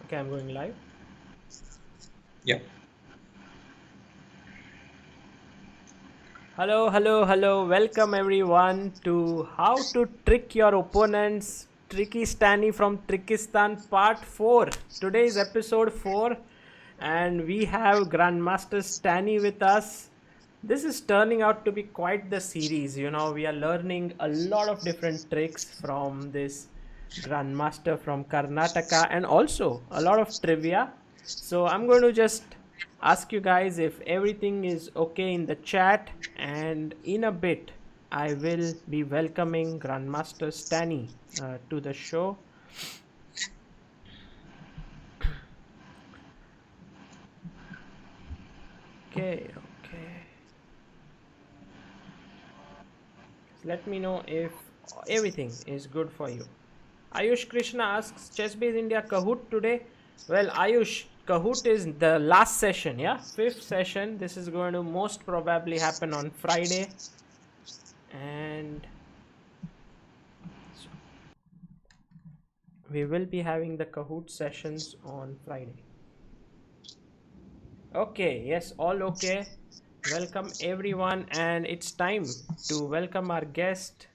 Okay, I'm going live. Yeah. Hello, hello, hello. Welcome everyone to How to Trick Your Opponents. Tricky Stany from Trickystan Part 4. Today is episode 4 and we have Grandmaster Stany with us. This is turning out to be quite the series. We are learning a lot of different tricks from this Grandmaster from Karnataka and also a lot of trivia. So I'm going to just ask you guys if everything is okay in the chat, and in a bit I will be welcoming Grandmaster Stany to the show. Okay, okay. Let me know if everything is good for you. Ayush Krishna asks, Chessbase India Kahoot today? Well, Ayush, Kahoot is the last session, yeah? Fifth session. This is going to most probably happen on Friday. And so we will be having the Kahoot sessions on Friday. Okay, yes, all okay. Welcome everyone, and it's time to welcome our guest,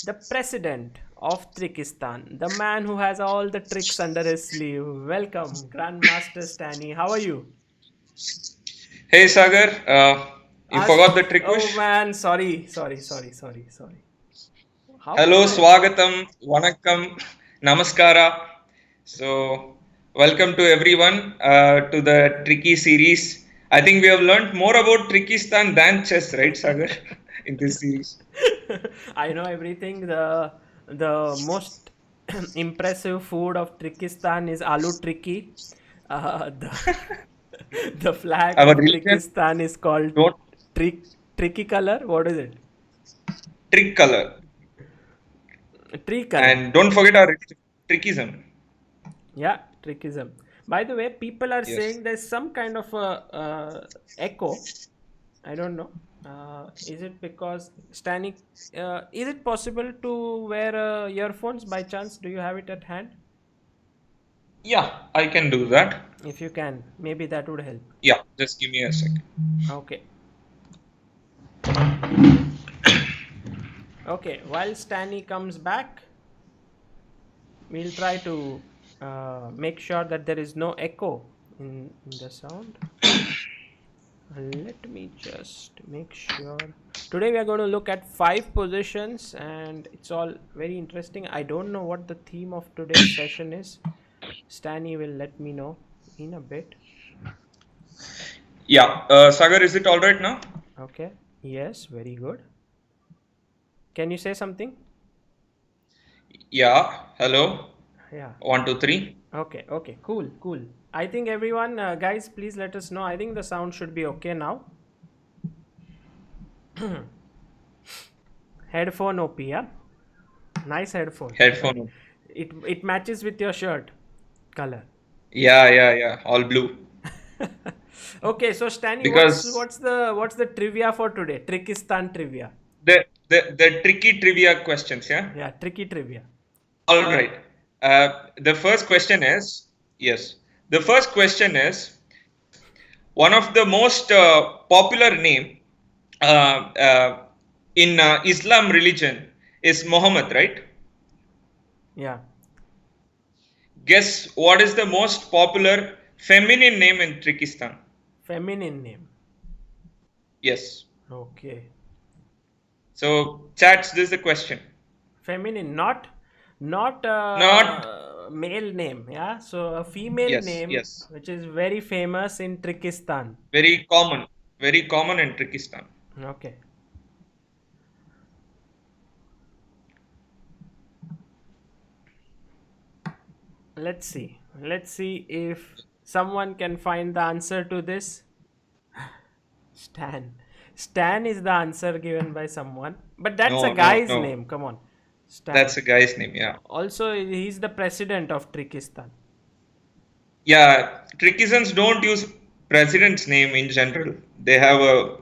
the president of Trickystan, the man who has all the tricks under his sleeve. Welcome, Grandmaster Stany. How are you? Hey Sagar, you forgot the trick Oh wish? man, sorry. How Hello, can I? Swagatam, Vanakkam, Namaskara. So, welcome to everyone to the Tricky series. I think we have learned more about Trickystan than chess, right, Sagar, in this series? I know everything. The most impressive food of Trickystan is aloo tricky. The the flag Our of religion Trickystan is called don't tricky color. What is it? trick color. Tree color. And don't forget our religion, Trickism. Yeah, trickism. By the way, people are Yes. saying there's some kind of a echo. I don't know. Is it because Stany? Is it possible to wear earphones by chance? Do you have it at hand? Yeah, I can do that. If you can, maybe that would help. Yeah, just give me a second. Okay. Okay. While Stany comes back, we'll try to make sure that there is no echo in the sound. Let me just make sure. Today we are going to look at 5 positions, and it's all very interesting. I don't know what the theme of today's session is. Stany will let me know in a bit. Yeah, Sagar, is it all right now? Okay. Yes, very good. Can you say something? Yeah, hello. Yeah. 1, 2, 3. Okay. Cool. I think everyone, guys, please let us know. I think the sound should be okay now. Headphone OP, yeah. Nice headphone. Headphone. It matches with your shirt color. Yeah. All blue. Okay, so Stany, what's Because what's the what's the trivia for today? Trickystan trivia. the tricky trivia questions, yeah? Yeah, tricky trivia. All right. The first question is yes. The first question is one of the most popular name in Islam religion is Muhammad, right? Yeah, Guess what is the most popular feminine name in Trickistan? feminine name. Yes. Okay, So, chats, this is the question. feminine, not Not male name. Yeah, so a female yes, name yes. which is very famous in Trickystan. Very common in Trickistan. Okay, let's see if someone can find the answer to this. Stan. Stan is the answer given by someone. But that's a guy's No. name. Come on. Stan. That's a guy's name, yeah. Also, he's the president of Trickystan. Yeah, Trickisans don't use president's name in general. They have a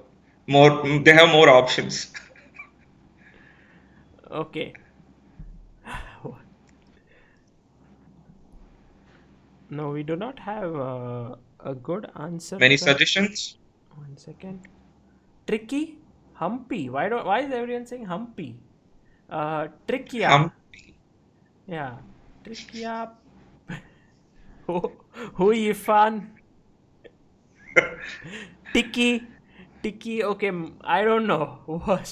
they have more options. Okay. No, we do not have a good answer Many for that. suggestions? 1 second. Tricky? Humpy. Why is everyone saying Humpy? Trickia. Hum. Yeah. Trickia. Who Ifan? Tiki. Tiki. Okay, I don't know.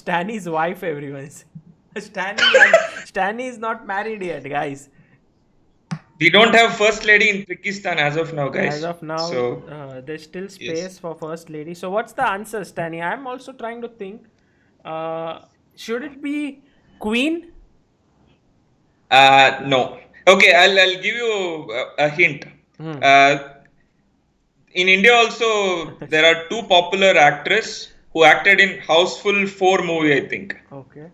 Stany's wife, everyone's. Stany is not married yet, guys. We don't have first lady in Trickystan as of now, As guys. of now, So there's still yes. space for first lady. So what's the answer, Stany? I'm also trying to think. Uh, should it be queen? No. Okay, I'll give you a hint. Hmm. Uh, in India also there are two popular actresses who acted in Houseful 4 movie, I think, Okay.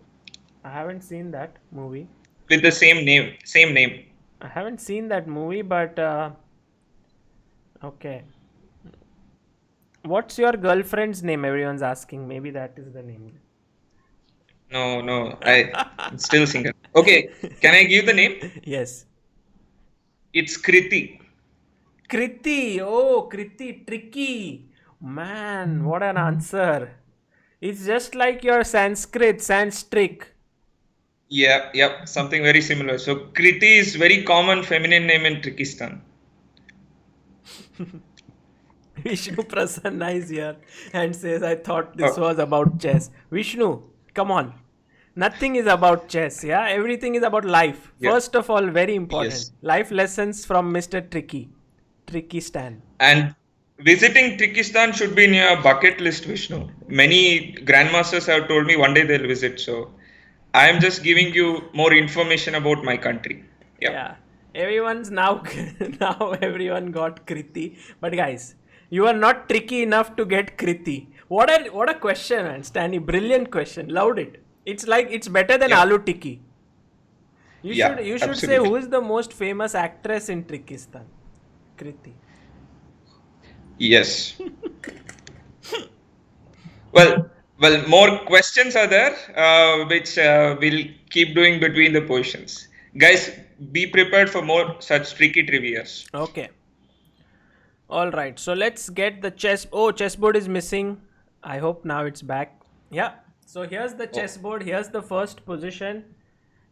I haven't seen that movie. with the same name. Same name. I haven't seen that movie, but okay. What's your girlfriend's name? Everyone's asking. Maybe that is the name. No, I'm still single. Okay, can I give the name? Yes. It's Kriti. Kriti. Oh, Kriti. Tricky. Man, what an answer. It's just like your Sanskrit, Sanstrick. Yeah, something very similar. So Kriti is very common feminine name in Trickystan. Vishnu Prasanna is here and says, I thought this Oh, was about chess. Vishnu, come on. Nothing is about chess, yeah? Everything is about life. yeah, First of all, very important. yes. Life lessons from Mr. Tricky Stan. And visiting Trickystan should be in your bucket list, Vishnu. Many grandmasters have told me one day they'll visit. So I am just giving you more information about my country. Yeah. Yeah. Everyone's now, now everyone got Kriti. But guys, you are not tricky enough to get Kriti. What a question, man. Stanley, brilliant question. Loved it. It's like, it's better than Yeah. Aloo Tikki. You should Yeah, you should say who absolutely. is the most famous actress in Trickystan? Kriti. Yes. Well, more questions are there, which we'll keep doing between the portions. Guys, be prepared for more such tricky trivias. Okay. All right. So let's get the chess. Oh, chessboard is missing. I hope now it's back. Yeah. So here's the Oh. chessboard. Here's the first position.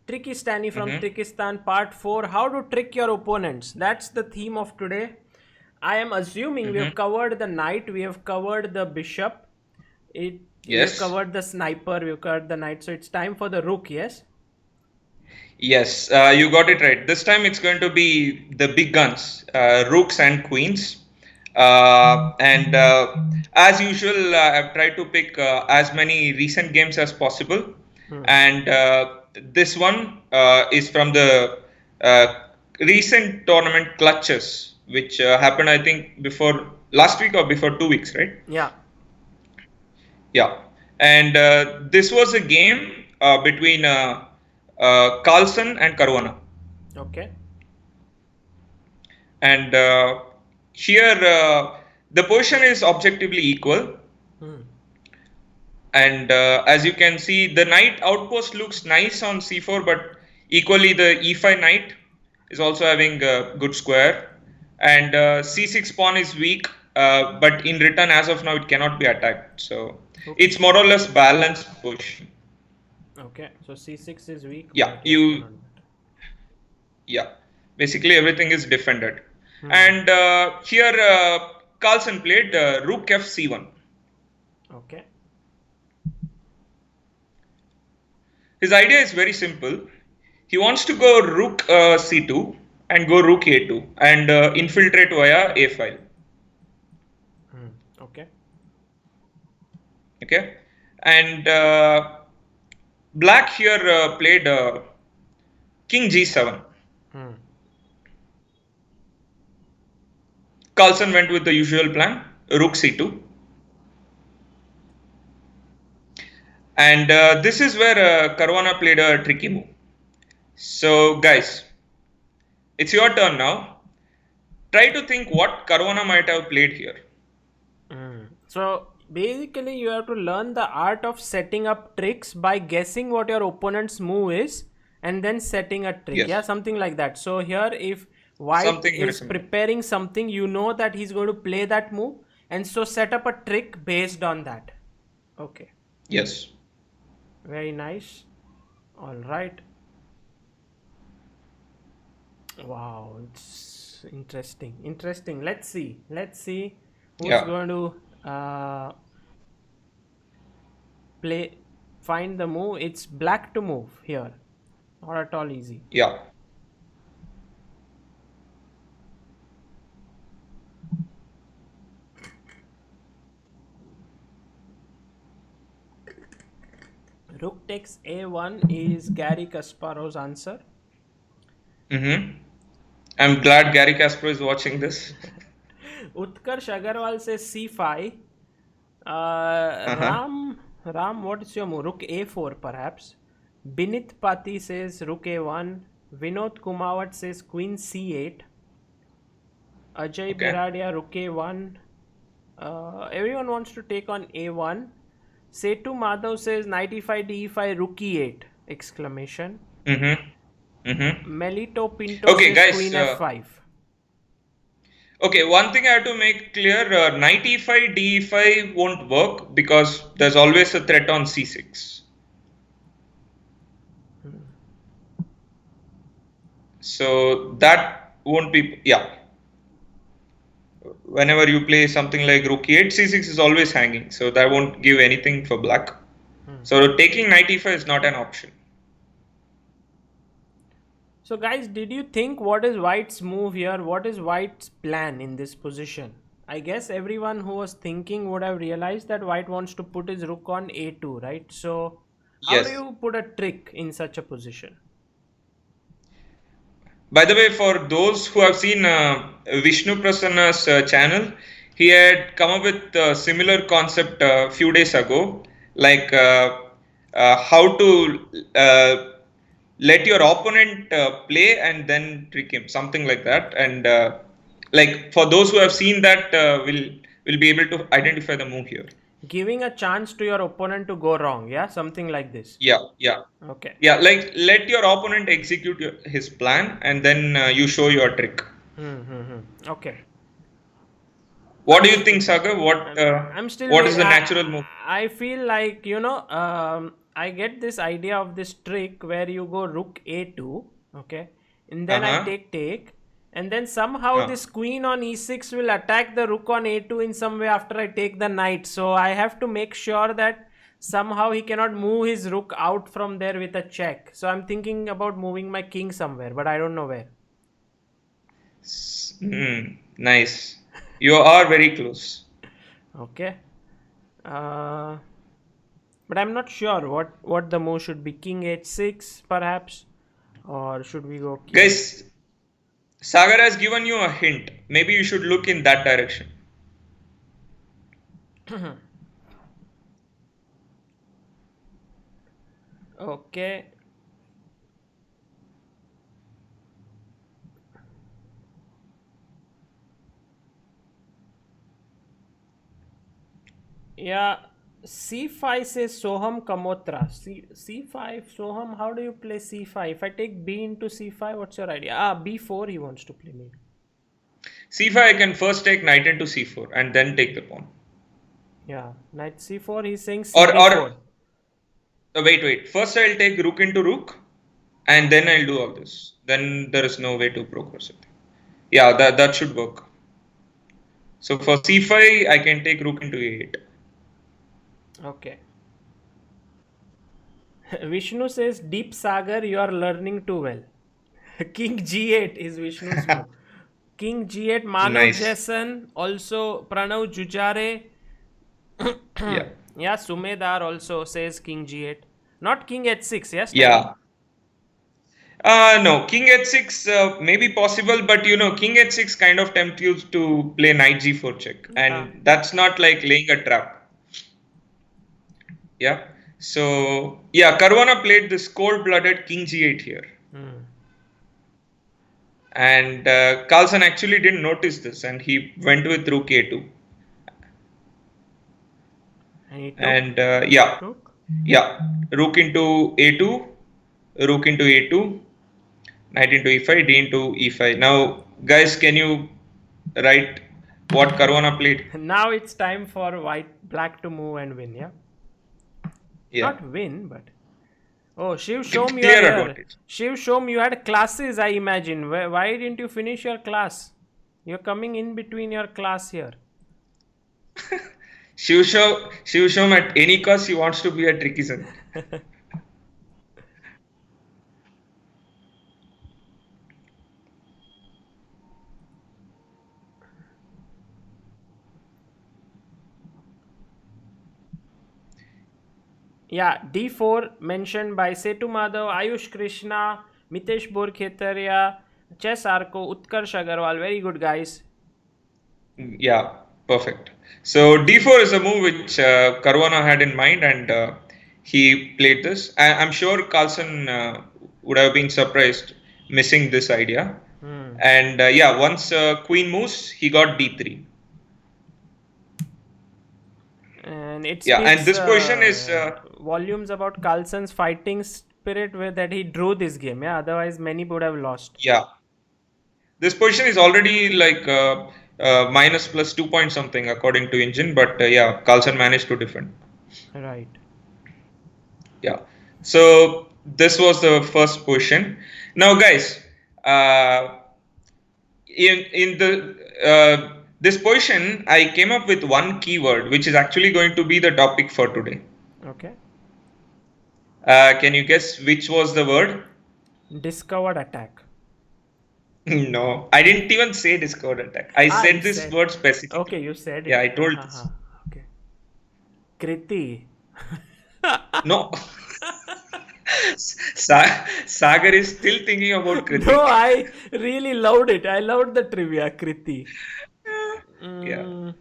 Tricky Stany from Mm-hmm. Trickystan Part 4. How to trick your opponents. That's the theme of today. I am assuming we Mm-hmm. have covered the knight, we have covered the bishop, we have Yes. covered the sniper, we have covered the knight. So it's time for the rook, yes? Yes, you got it right. This time it's going to be the big guns, rooks and queens. And as usual, I've tried to pick as many recent games as possible. Hmm. And this one is from the recent tournament clutches, which happened, I think, before last week or before 2 weeks, right? Yeah. Yeah, and this was a game between Carlson and Caruana, Okay. and here the position is objectively equal. Hmm. And as you can see, the knight outpost looks nice on c4, but equally the e5 knight is also having a good square, and c6 pawn is weak, but in return, as of now, it cannot be attacked. So Okay. it's more or less balanced position. Okay. So c6 is weak, Yeah, but what you cannot be. Yeah, basically everything is defended. Hmm. And here Carlsen played Rook f c1. Okay. His idea is very simple. He wants to go Rook c2 and go Rook a2 and infiltrate via a file. Hmm. Okay. Okay, and Black here played King g7. Hmm. Carlsen went with the usual plan, Rook c2. And this is where Caruana played a tricky move. So, guys, it's your turn now. Try to think what Caruana might have played here. Hmm. So basically, you have to learn the art of setting up tricks by guessing what your opponent's move is and then setting a trick. Yes. Yeah, something like that. So here, if White Something very is similar. preparing something, you know that he's going to play that move, and so set up a trick based on that. Okay, Yes. very nice. All right. Wow, it's interesting. Interesting. Let's see. Let's see who's Yeah. going to play. Find the move. It's black to move here. Not at all easy. Yeah. Rook takes a1 is Gary Kasparov's answer. Mm-hmm. I'm glad Gary Kasparov is watching this. Utkarsh Agarwal says c5. Uh-huh. Ram, what is your move? Rook a4 perhaps. Binit Pati says Rook a1. Vinod Kumawat says Queen c8. Ajay Okay. Biradia Rook a1. Everyone wants to take on a1. Setu Madhav says knight e5 d5 rook e8 exclamation. Mm-hmm. Mm-hmm. Melito Pinto Okay, says guys. queen f5. Okay, one thing I have to make clear, knight e5, d5 won't work because there's always a threat on c6. So that won't be, yeah. Whenever you play something like rook e8, c6 is always hanging. So that won't give anything for black. So taking knight e5 is not an option. So guys, did you think what is White's move here? What is White's plan in this position? I guess everyone who was thinking would have realized that White wants to put his rook on a2, right? So how do Yes. you put a trick in such a position? By the way, for those who have seen Vishnu Prasanna's channel, he had come up with a similar concept a few days ago, like how to let your opponent play and then trick him, something like that. And like for those who have seen that, will be able to identify the move here. Giving a chance to your opponent to go wrong, yeah? Something like this. Yeah, yeah. Okay. Yeah, like let your opponent execute his plan and then you show your trick. Okay. What do I'm you think, still, Sagar? I'm still What is wait. the natural move? I feel like I get this idea of this trick where you go rook a2, okay, and then I Uh-huh. take, and then somehow Uh. this queen on e6 will attack the rook on a2 in some way after I take the knight. So I have to make sure that somehow he cannot move his rook out from there with a check. So I'm thinking about moving my king somewhere, but I don't know where. Nice. You are very close. Okay. Uh, but I'm not sure what the move should be. King h6 perhaps, or should we go king? Guys, Sagar has given you a hint. Maybe you should look in that direction. Okay. Yeah, c5 says Soham Kamotra. C5 Soham. How do you play c5? If I take b into c5, what's your idea? B4 he wants to play me. C5, I can first take knight into C4 and then take the pawn. Yeah, knight c4. He's saying Or cd4. wait. First, I'll take rook into rook, and then I'll do all this. Then there is no way to progress it. Yeah, that should work. So for C5, I can take rook into A8. Okay. Vishnu says, Deep Sagar, you are learning too well. King G8 is Vishnu's move. King G8, Manav Nice. Jason, also Pranav Jujare. Yeah. Yeah, Sumedar also says King G8. Not King H6, yes? Yeah. No, King H6 may be possible, but King H6 kind of tempts you to play Knight G4 check, and that's not like laying a trap. Yeah. So yeah, Caruana played this cold-blooded King G8 here, and Carlsen actually didn't notice this, and he went with Rook A2. And yeah, Rook? Rook into A2, Rook into A2. knight into e5, d into e5. Now, guys, can you write what Caruana played? Now it's time for black to move and win, yeah? Yeah, Not win, but oh, Shiv Shom, you are clear here. advantage. Shiv Shom, you had classes, I imagine. Why didn't you finish your class? You're coming in between your class here. Shivsham at any cost, he wants to be a Trickystan. Yeah, D4 mentioned by Setu Madhav, Ayush Krishna, Mitesh Borkhetaria, Chess Arco, Utkarsh Agarwal. Very good, guys. Yeah, perfect. So d4 is a move which Caruana had in mind, and he played this. I'm sure Carlson would have been surprised missing this idea. And yeah, once queen moves, he got d3. And it Yeah, and speaks this position is volumes about Carlson's fighting spirit with that he drew this game. Yeah, otherwise many would have lost. yeah. This position is already like minus plus 2 point something according to engine, but yeah, Carlson managed to defend. Right. Yeah. So this was the first position. Now, guys, uh, in the this position, I came up with one keyword, which is actually going to be the topic for today. Okay. Can you guess which was the word? Discovered attack. No, I didn't even say discord attack. I You said this said. word specifically. Okay, you said it. Yeah, I told this. Okay. Kriti. No. Sagar is still thinking about Kriti. No, I really loved it. I loved the trivia, Kriti. Yeah.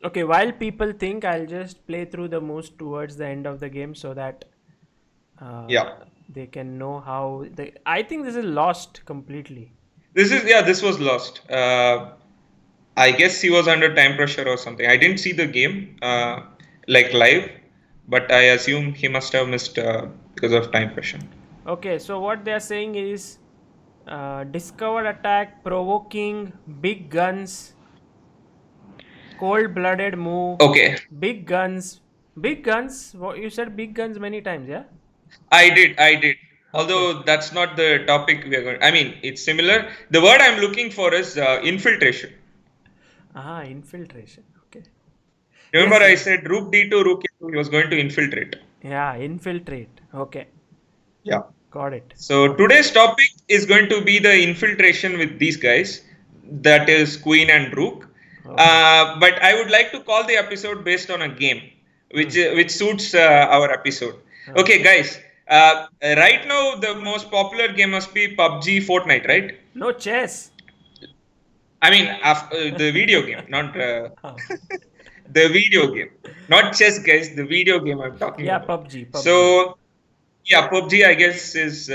Okay, while people think, I'll just play through the moves towards the end of the game so that Yeah. they can know how they. I think this is lost completely. This was lost. I guess he was under time pressure or something. I didn't see the game like live, but I assume he must have missed because of time pressure. Okay, so what they are saying is discovered attack, provoking, big guns, cold-blooded move, Okay, big guns. Big guns? You said big guns many times, yeah? I did. Okay. Although that's not the topic we are going. I mean, it's similar. The word I'm looking for is infiltration. Infiltration. Okay. Remember, Yes, I yes. said Rook D2, Rook A2, he was going to infiltrate. Yeah, infiltrate. Okay, Yeah. got it. So today's topic is going to be the infiltration with these guys. That is Queen and Rook. But I would like to call the episode based on a game, which suits our episode. Okay, guys. Right now, the most popular game must be PUBG, Fortnite, right? No chess. I mean, the video game, not the video game, not chess, guys. The video game I'm talking Yeah, about. PUBG. So yeah, PUBG, I guess, is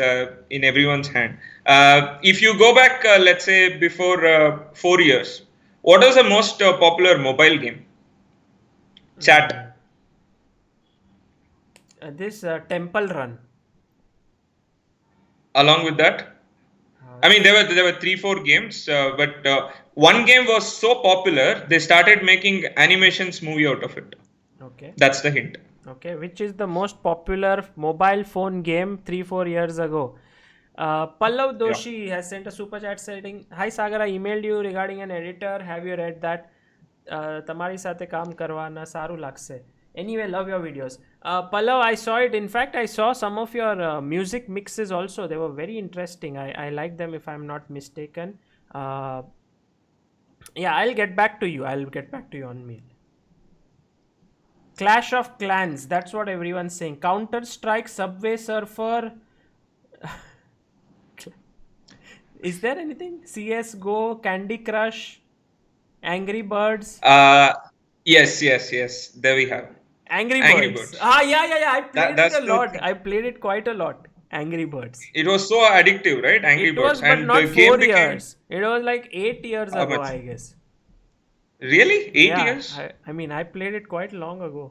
in everyone's hand. If you go back, let's say before 4 years, what was the most popular mobile game? Chat. This Temple Run. Along with that, I mean, there were 3 4 games, but one game was so popular they started making animations movie out of it. Okay. That's the hint. Okay, which is the most popular mobile phone game 3-4 years ago? Pallav Doshi has sent a super chat saying, "Hi Sagar, I emailed you regarding an editor. Have you read that? તમારી સાથે કામ કરવાના સારું લાગશે. Anyway, love your videos. Pallav, I saw it. In fact, I saw some of your music mixes also. They were very interesting. I like them if I'm not mistaken. Yeah, I'll get back to you. I'll get back to you on mail. Clash of Clans. That's what everyone's saying. Counter Strike, Subway Surfer. Is there anything? CS:GO, Candy Crush, Angry Birds. Yes. There we have. Angry Angry Birds. Birds. Yeah. I played That's it a the lot. thing. I played it quite a lot. Angry Birds. It was so addictive, right? Angry It Birds. was, but And not the game 4 became years. It was like 8 years how ago, much? I guess. Really? 8 Yeah, years? I mean, I played it quite long ago.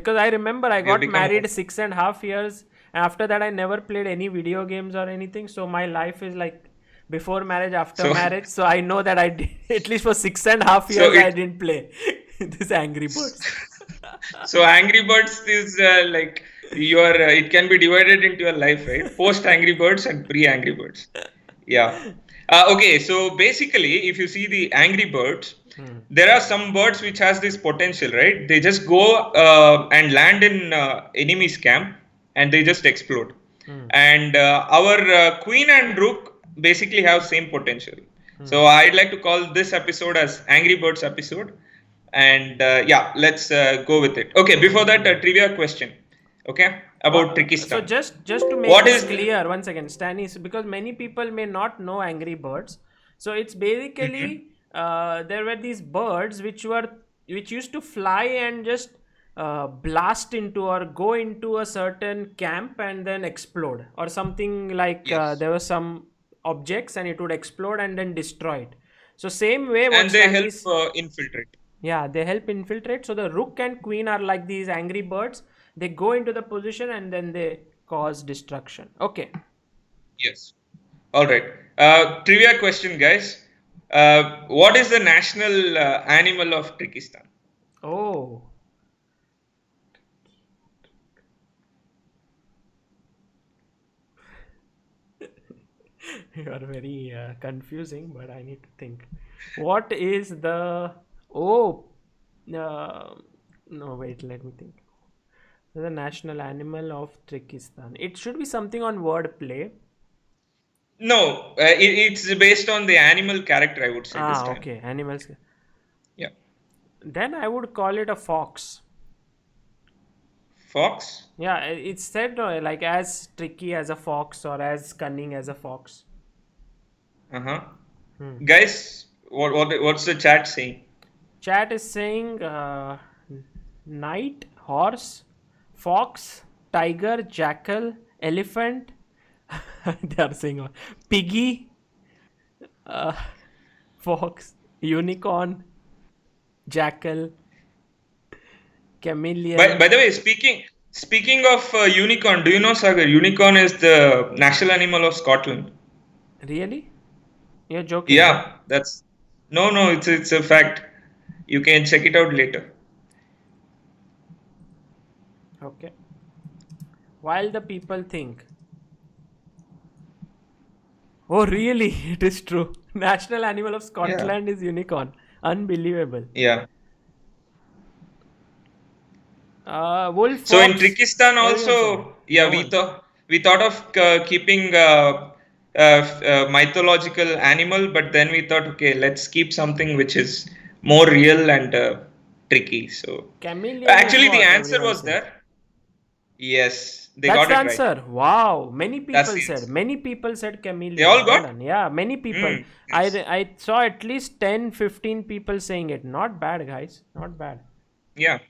Because I remember I We have got become married 6.5 years. After that, I never played any video games or anything. So my life is like before marriage, after So marriage. So I know that I did, at least for 6.5 years so I it didn't play this Angry Birds. so Angry Birds is like your it can be divided into your life, right? Post Angry Birds and pre Angry Birds. Yeah. Okay, so basically, if you see the Angry Birds, there are some birds which has this potential, right? They just go and land in enemy's camp and they just explode. And our Queen and Rook basically have same potential. So I'd like to call this episode as Angry Birds episode. And yeah, let's go with it. Okay, before that, a trivia question. Okay, about So Trickystan. just to make What this is clear, once again, Stany, because many people may not know Angry Birds. So it's Mhm. basically there were these birds which used to fly and just blast into or go into a certain camp and then explode or something like Yes. there were some objects and it would explode and then destroy it. So same way what And they help Stanley's, infiltrate. yeah, they help infiltrate. So the rook and queen are like these angry birds. They go into the position and then they cause destruction. Okay. Yes. All right. Trivia question, guys. What is the national animal of Trickystan? Oh, you are very confusing, but I need to think. What is the. Oh, uh, no, wait, let me think. The national animal of Trickystan. It should be something on wordplay. No, it's based on the animal character, I would say this Ah, time. okay. Animals. Yeah. Then I would call it a fox. Fox? Yeah, it's said like as tricky as a fox or as cunning as a fox. Uh-huh. Hmm. Guys, what's the chat saying? Chat is saying knight, horse, fox, tiger, jackal, elephant. They are saying piggy, uh, fox, unicorn, jackal, By, chameleon. by the way, speaking of unicorn, do you know, Sagar? Unicorn is the national animal of Scotland. Really? You're joking, huh? Yeah, that's no, it's a fact. You can check it out later. Okay. While the people think. Oh, really? It is true. National animal of Yeah, Scotland is unicorn. Unbelievable. yeah. Wolf, So in fox. Trickystan Everyone said it. also, yeah, No one. we thought of keeping mythological animal, but then we thought, okay, let's keep something which is more real and tricky. So Chameleon is actually, the what answer everyone was said. there. Yes, they That's got the it right. answer. Wow. Many That's people the said. answer. Many people said They all chameleon. Well got. done. Yeah, many people. Nice. I saw at least 10, 15 people saying it. Not bad, guys. Not bad. Yeah,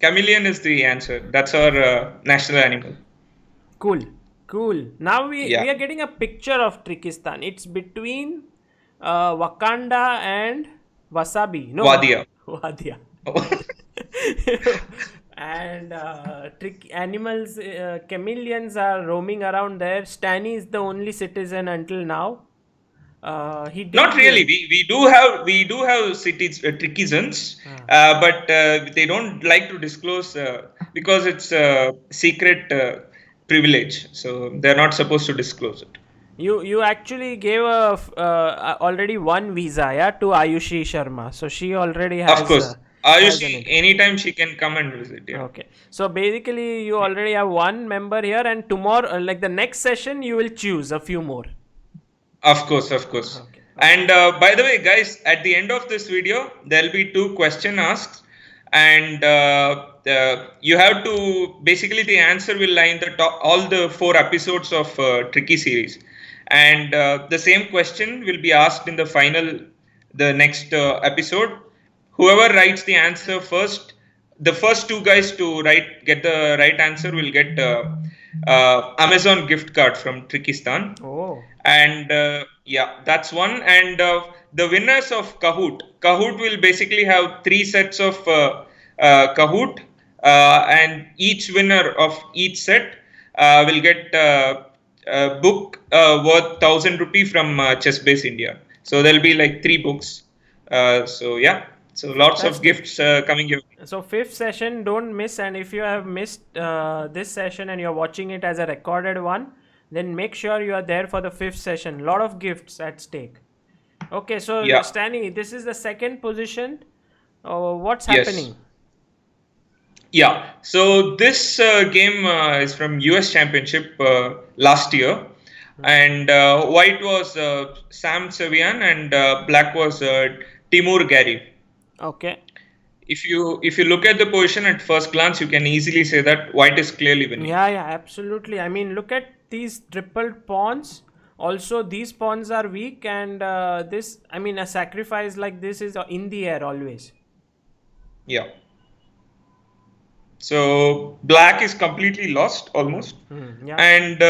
chameleon is the answer. That's our national animal. Cool. Cool. Now Yeah, we are getting a picture of Trickystan. It's between Wakanda and Wasabi. No, Wadia. Wadia. And trick animals, chameleons are roaming around there. Stany is the only citizen until now. He Not didn't really. give. We do have cities citizens, Ah. but they don't like to disclose because it's a secret privilege. So they're not supposed to disclose it. You actually gave already one visa, yeah, to Ayushi Sharma. So she already Of has course, has Ayushi, an it. anytime she can come and visit. Yeah. Okay. So basically, you already have one member here, and tomorrow, like the next session, you will choose a few more. Of course, of course. Okay. Okay. And by the way, guys, at the end of this video, there'll be two question asks, and you have to basically the answer will lie in the top all the 4 episodes of Tricky series, and the same question will be asked in the final, the next episode. Whoever writes the answer first, the first two guys to get the right answer will get Amazon gift card from Trickystan. Oh. And yeah, that's one. And the winners of Kahoot will basically have 3 sets of Kahoot, and each winner of each set will get a book worth 1,000 rupee from Chess Base India. So there'll be like 3 books. So yeah, so lots of Fantastic. gifts coming your way. So fifth session, don't miss. And if you have missed this session and you're watching it as a recorded one, then make sure you are there for the fifth session. Lot of gifts at stake. Okay, so Yeah. Stany, this is the second position. What's Yes. happening? Yeah. So this game is from US Championship last year, and white was Sam Savian and black was Timur Gary. Okay. If you look at the position at first glance, you can easily say that white is clearly winning. Yeah, absolutely. I mean, look at these tripled pawns. Also, these pawns are weak, and this, I mean, a sacrifice like this is in the air always. Yeah. So black is completely lost almost, Yeah. and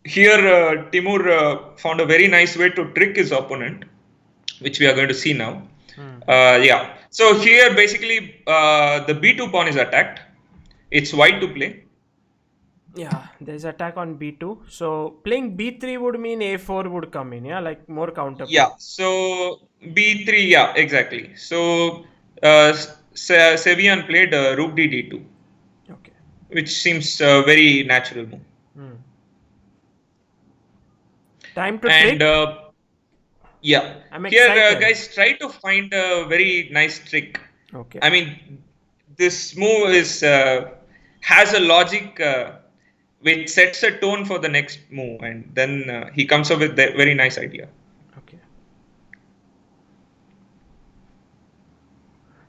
here Timur found a very nice way to trick his opponent, which we are going to see now. Yeah. So here basically the b2 pawn is attacked. It's white to play. Yeah, there's attack on b2. So playing b3 would mean a4 would come in. Yeah, like more counter. Yeah. So b3. Yeah, exactly. So Sevian played rook d2, Okay. which seems a very natural move. Time to And trick. yeah, I'm here excited. guys try to find a very nice trick. Okay. I mean, this move is has a logic which sets a tone for the next move, and then he comes up with a very nice idea. Okay.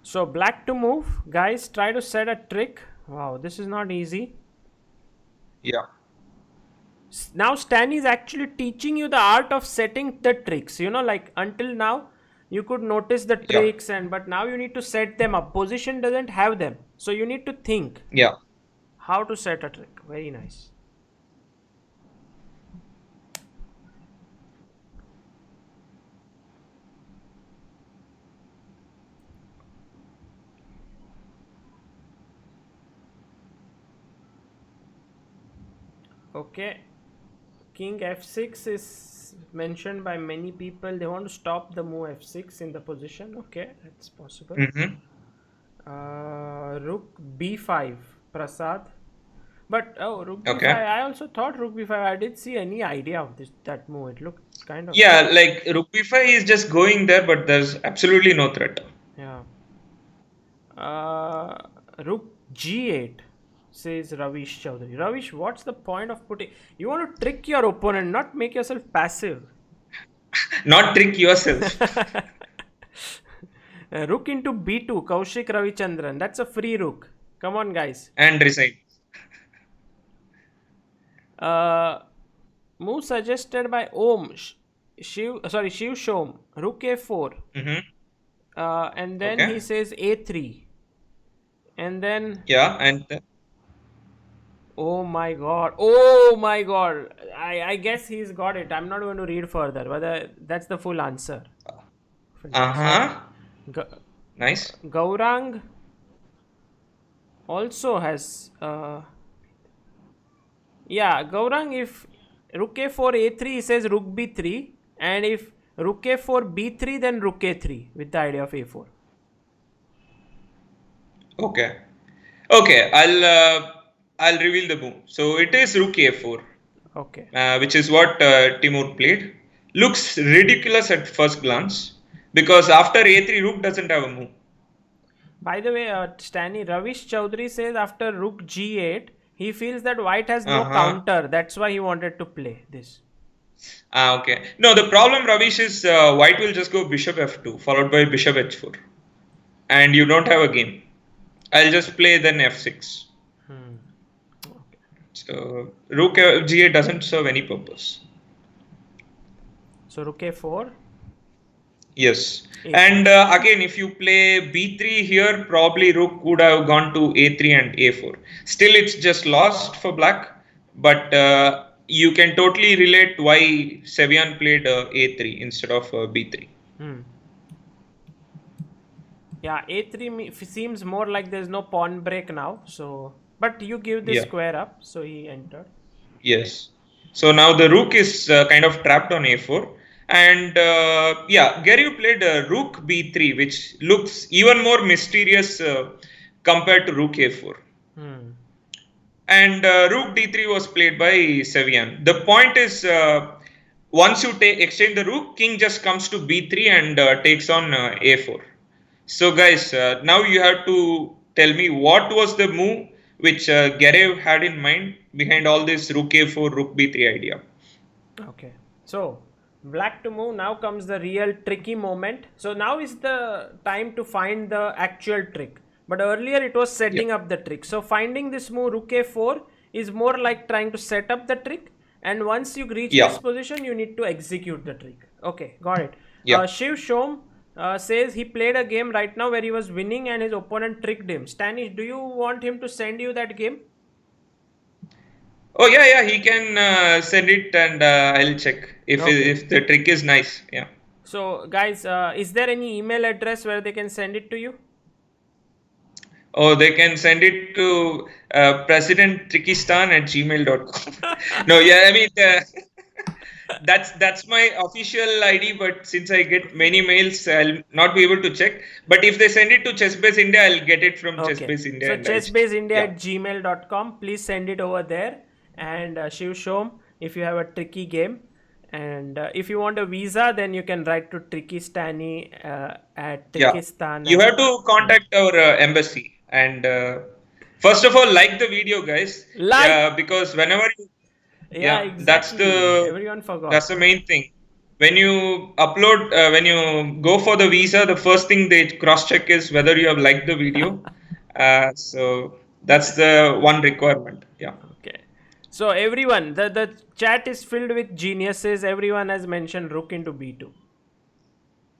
So black to move, guys. Try to set a trick. Wow, this is not easy. Yeah. Now Stan is actually teaching you the art of setting the tricks. You know, like until now you could notice the Yeah. tricks, but now you need to set them up. Position doesn't have them, so you need to think Yeah. how to set a trick. Very nice. Okay. King f6 is mentioned by many people. They want to stop the move f6 in the position. Okay, that's possible. Mm-hmm. Rook b5, Prasad. But rook b5. Okay. I also thought rook b5. I didn't see any idea of that move. It looked kind of. Yeah, like rook b5 is just going there, but there's absolutely no threat. Yeah. Rook g8, says Ravish Chaudhary. Ravish, what's the point of putting? You want to trick your opponent, not make yourself passive. Not trick yourself. Rook into b2, Kaushik Ravichandran. That's a free rook. Come on, guys. And resign. Move suggested by Om. Shiv Shom. Rook a4. Mm-hmm. And then Okay. he says a3. And then. Yeah, and Oh my god. Oh my god. I guess he's got it. I'm not going to read further. Whether that's the full answer. Nice. Gaurang also has Gaurang, if rook a4 a3, he says rook b3, and if rook a4 b3, then rook a3 with the idea of a4. Okay. I'll reveal the move. So it is rook a4. Okay. Which is what Timur played. Looks ridiculous at first glance because after a3, rook doesn't have a move. By the way, Stany, Ravish Chaudhary says after rook g8, he feels that white has no counter. That's why he wanted to play this. Okay. No, the problem, Ravish, is white will just go bishop f2 followed by bishop h4. And you don't have a game. I'll just play then f6. Okay. So rook g8 doesn't serve any purpose. So rook a4. Yes. And again, if you play b3 here, probably rook would have gone to a3 and a4. Still, it's just lost for black. But you can totally relate why Sevian played a3 instead of b3. Yeah, a3 seems more like there's no pawn break now. So But you give this Yeah. square up, so he entered. Yes. So now the rook is kind of trapped on a4. And yeah, Gary, you played rook b3, which looks even more mysterious compared to rook a4. Hmm. And rook d3 was played by Sevian. The point is, once you exchange the rook, king just comes to b3 and takes on a4. So guys, now you have to tell me what was the move which Garev had in mind behind all this rook a4, rook b3 idea. Okay. So black to move. Now comes the real tricky moment. So now is the time to find the actual trick. But earlier it was Yeah, setting up the trick. So finding this move rook a4 is more like trying to set up the trick. And once you reach this yeah, position, you need to execute the trick. Okay, got it. yeah. Shiv Shom says he played a game right now where he was winning and his opponent tricked him. Stanish, do you want him to send you that game? Oh yeah, yeah. He can send it and I'll check Okay. if the trick is nice. Yeah. So, guys, is there any email address where they can send it to you? Oh, they can send it to President Trickystan at gmail.com. No, yeah, I mean, that's my official ID, but since I get many mails, I'll not be able to check. But if they send it to Chessbase India, I'll get it from Okay. Chessbase India So, and I'll check. chessbaseindia Yeah. at gmail.com. Please send it over there. And Shiv Shom, if you have a tricky game. And if you want a visa, then you can write to Tricky Stany at Yeah. Trickystan You at. have to contact our embassy and first of all, like the video, guys. Like! Yeah, because whenever you, Yeah, yeah, exactly. Everyone that's forgot. the main thing. When you upload, when you go for the visa, the first thing they cross check is whether you have liked the video. So that's the one requirement. Yeah. Okay. So, everyone, the chat is filled with geniuses. Everyone has mentioned Rook into B2.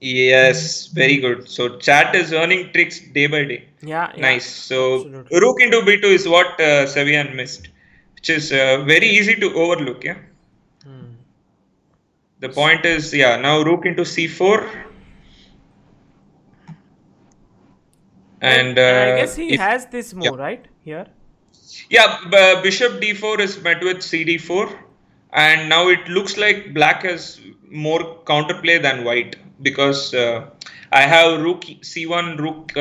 Yes, very good. So chat is earning tricks day by day. Yeah, yeah, Nice. So absolutely. Rook into B2 is what Savian missed, which is very easy to overlook. Yeah. Hmm. The point is, yeah, now Rook into C4, And and I guess he if has this yeah, move, right? Here. yeah, Bishop D4 is met with CD4, and now it looks like Black has more counterplay than White because I have Rook C1, Rook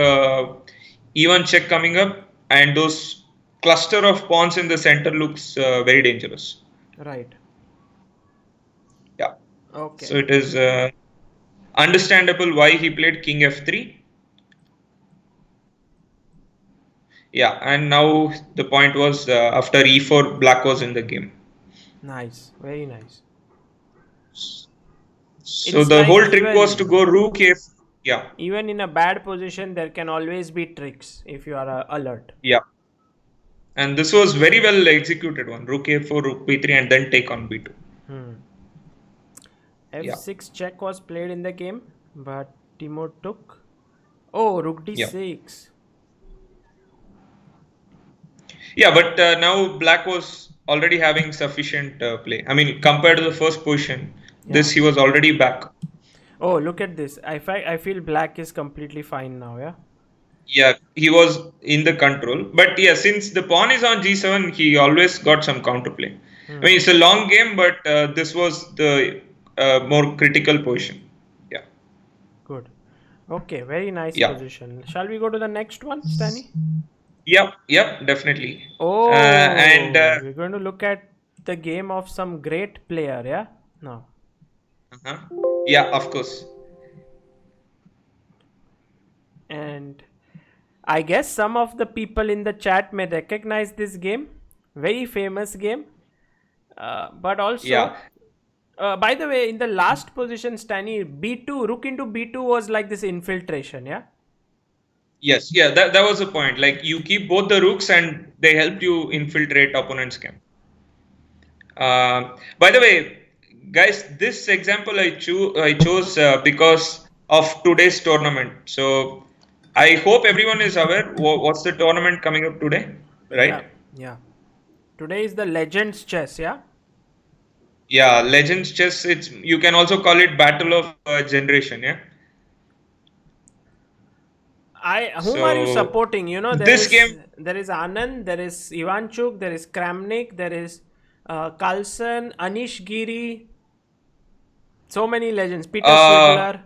E1 check coming up, and those cluster of pawns in the center looks very dangerous. Right. Yeah, so Okay. it is understandable why he played King F3. Yeah, and now the point was after E4, Black was in the game. Nice. Very nice. So It's the like whole trick was to even go Rook F. Yeah, even in a bad position, there can always be tricks if you are alert. yeah. And this was very well executed one. Rook A4, Rook B3, and then take on B2. Hmm. Yeah, F6 check was played in the game, but Timur took. Oh, Rook yeah. D6. Yeah, but now Black was already having sufficient play. I mean, compared to the first position, Yeah. this he was already back. Oh, look at this. I feel black is completely fine now. Yeah. Yeah, he was in the control. But yeah, since the pawn is on G7, he always got some counterplay. I Hmm. mean, it's a long game, but this was the more critical position. Yeah, Good. Okay. Very nice yeah, position. Shall we go to the next one, Stany? yep, yep, definitely. And Oh, we're going to look at the game of some great player, yeah? No. uh-huh. Yeah, of course. And I guess some of the people in the chat may recognize this game. Very famous game. But Yeah, also, by the way, in the last position, Stany, B2, Rook into B2 was like this infiltration, yeah? yes, yeah, that was the point. Like you keep both the rooks and they help you infiltrate opponent's camp. By the way, guys, this example I chose because of today's tournament. So I hope everyone is aware what's the tournament coming up today, Yeah, right? yeah. Today is the Legends Chess, yeah? Yeah, Legends Chess. It's you can also call it Battle of Generation. Yeah. Whom are you So supporting? You know, this game, there is Anand, there is Ivanchuk, there is Kramnik, there is Carlson, Anish Giri, so many legends. Peter uh, Svidler.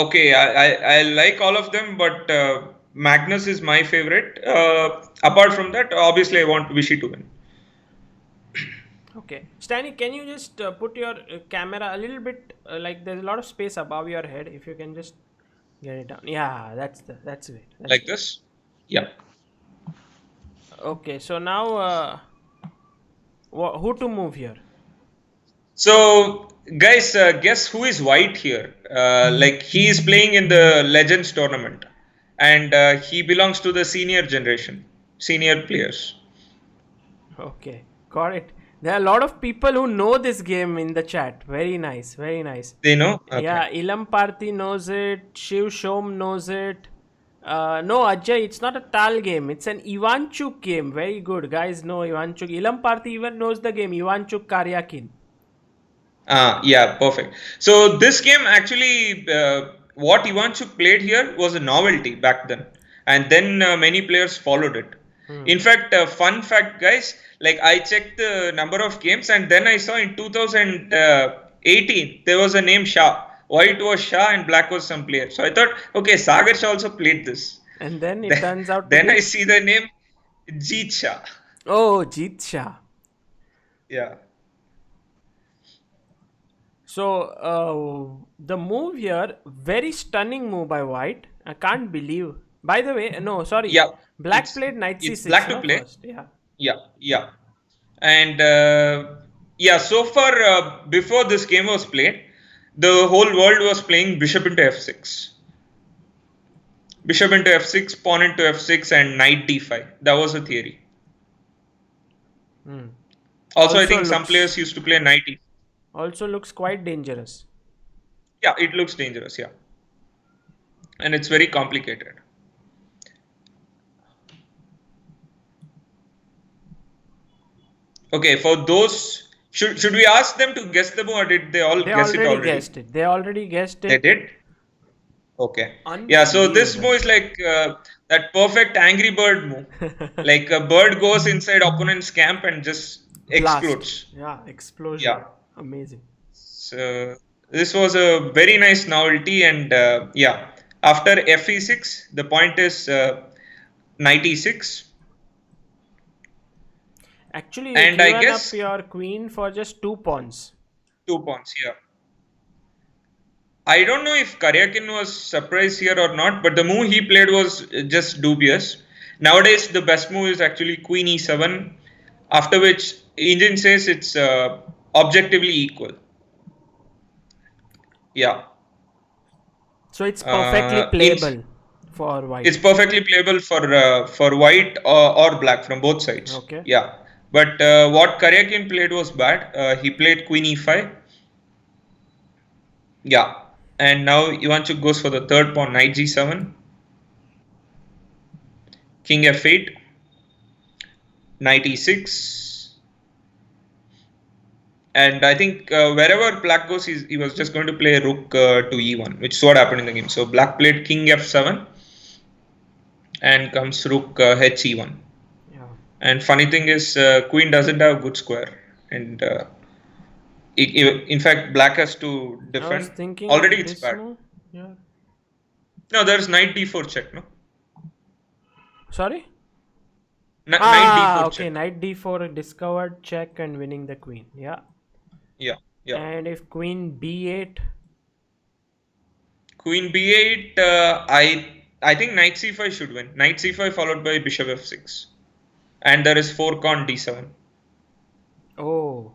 okay, I like all of them, but Magnus is my favorite. Apart from that, obviously I want Vishy to win. Okay, Stanley, can you just put your camera a little bit like there's a lot of space above your head? If you can just get it down. Yeah, that's great. That's Like great. this. Yeah. Okay, so now who to move here? So, guys, guess who is white here? Like he is playing in the Legends tournament, and he belongs to the senior generation, senior players. Okay, got it. There are a lot of people who know this game in the chat. Very nice, very nice. They know? Okay. Yeah, Ilam Parthi knows it. Shiv Shom knows it. No, Ajay, it's not a Tal game. It's an Ivanchuk game. Very good. Guys know Ivanchuk. Ilam Parthi even knows the game. Ivanchuk Karyakin. Yeah, perfect. So this game actually, what Ivanchuk played here was a novelty back then, and then many players followed it. In fact, fun fact, guys, like I checked the number of games, and then I saw in 2018 there was a name Shah. White was Shah and black was some player. So I thought, okay, Sagar Shah also played this. And then it Then, turns out to then I be. see the name Jeet Shah. Oh, Jeet Shah. Yeah. So, the move here, very stunning move by White. I can't believe. By the way, no, sorry. Yeah, Black played knight it's c6, black to no, play. first. Yeah. Yeah, yeah. And yeah, so far before this game was played, the whole world was playing bishop into f6. Bishop into f6, pawn into f6, and knight d5. That was the theory. Also, I think some players used to play knight e. Also looks quite dangerous. Yeah, it looks dangerous, yeah. And it's very complicated. Okay, for those, should we ask them to guess the move, or did they all guess it already? Guessed it. They already guessed it. They did? Okay. Yeah, so this move is like that perfect Angry Bird move. Like a bird goes inside opponent's camp and just explodes. Yeah, explosion. Yeah. Amazing. So this was a very nice novelty, and yeah, after fe6, the point is knight e6. Actually, And you I given guess up your queen for just 2 pawns. 2 pawns, yeah. I don't know if Karyakin was surprised here or not, but the move he played was just dubious. Nowadays, the best move is actually Queen e7, after which engine says it's objectively equal. Yeah. So it's perfectly playable for white. It's perfectly playable for white or black from both sides. Okay. Yeah. But what Karyakin played was bad. He played Queen e5. Yeah. And now Ivanchuk goes for the third pawn, knight g7, king f8, knight e6. And I think wherever black goes, he was just going to play rook to e1, which is what happened in the game. So black played king f7 and comes rook h1. Yeah. And funny thing is, queen doesn't have good square. And in fact, black has to defend. I was thinking already it's bad. Yeah. No, there's knight d4 check, no? Sorry? Knight d4 okay, check. Knight d4 discovered check and winning the queen. Yeah. Yeah, yeah. And if queen b8? Queen b8, I think knight c5 should win. Knight c5 followed by bishop f6. And there is fork on d7. Oh.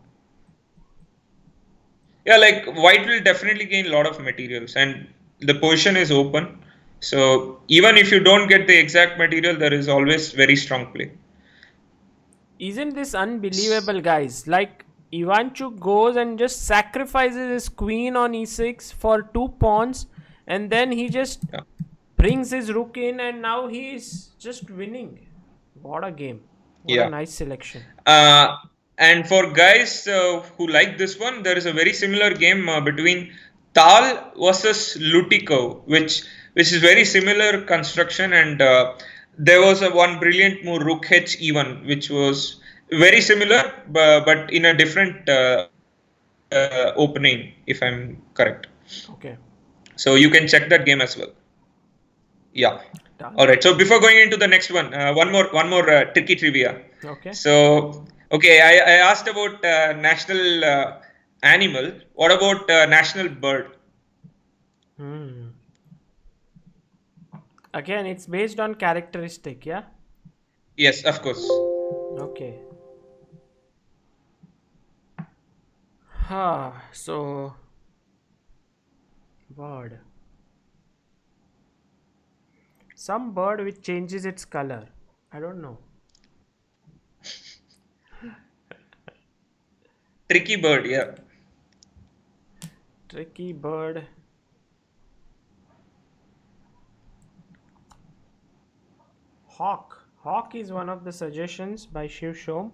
Yeah, like white will definitely gain a lot of materials, and the position is open. So even if you don't get the exact material, there is always very strong play. Isn't this unbelievable, guys? Like Ivanchuk goes and just sacrifices his queen on e6 for 2 pawns, and then he just brings his rook in, and now he is just winning. What a game. What a nice selection. And for guys who like this one, there is a very similar game between Tal versus Lutico, which is very similar construction, and there was a one brilliant move Rook H E1, which was very similar, but in a different opening, if I'm correct. Okay. So you can check that game as well. Yeah. Done. All right. So before going into the next one, one more tricky trivia. Okay. So okay, I asked about national animal. What about national bird? Again, it's based on characteristic, yeah? Yes, of course. Okay. So bird. Some bird which changes its color. I don't know. Tricky bird. Yeah. Tricky bird. Hawk. Hawk is one of the suggestions by Shiv Shom.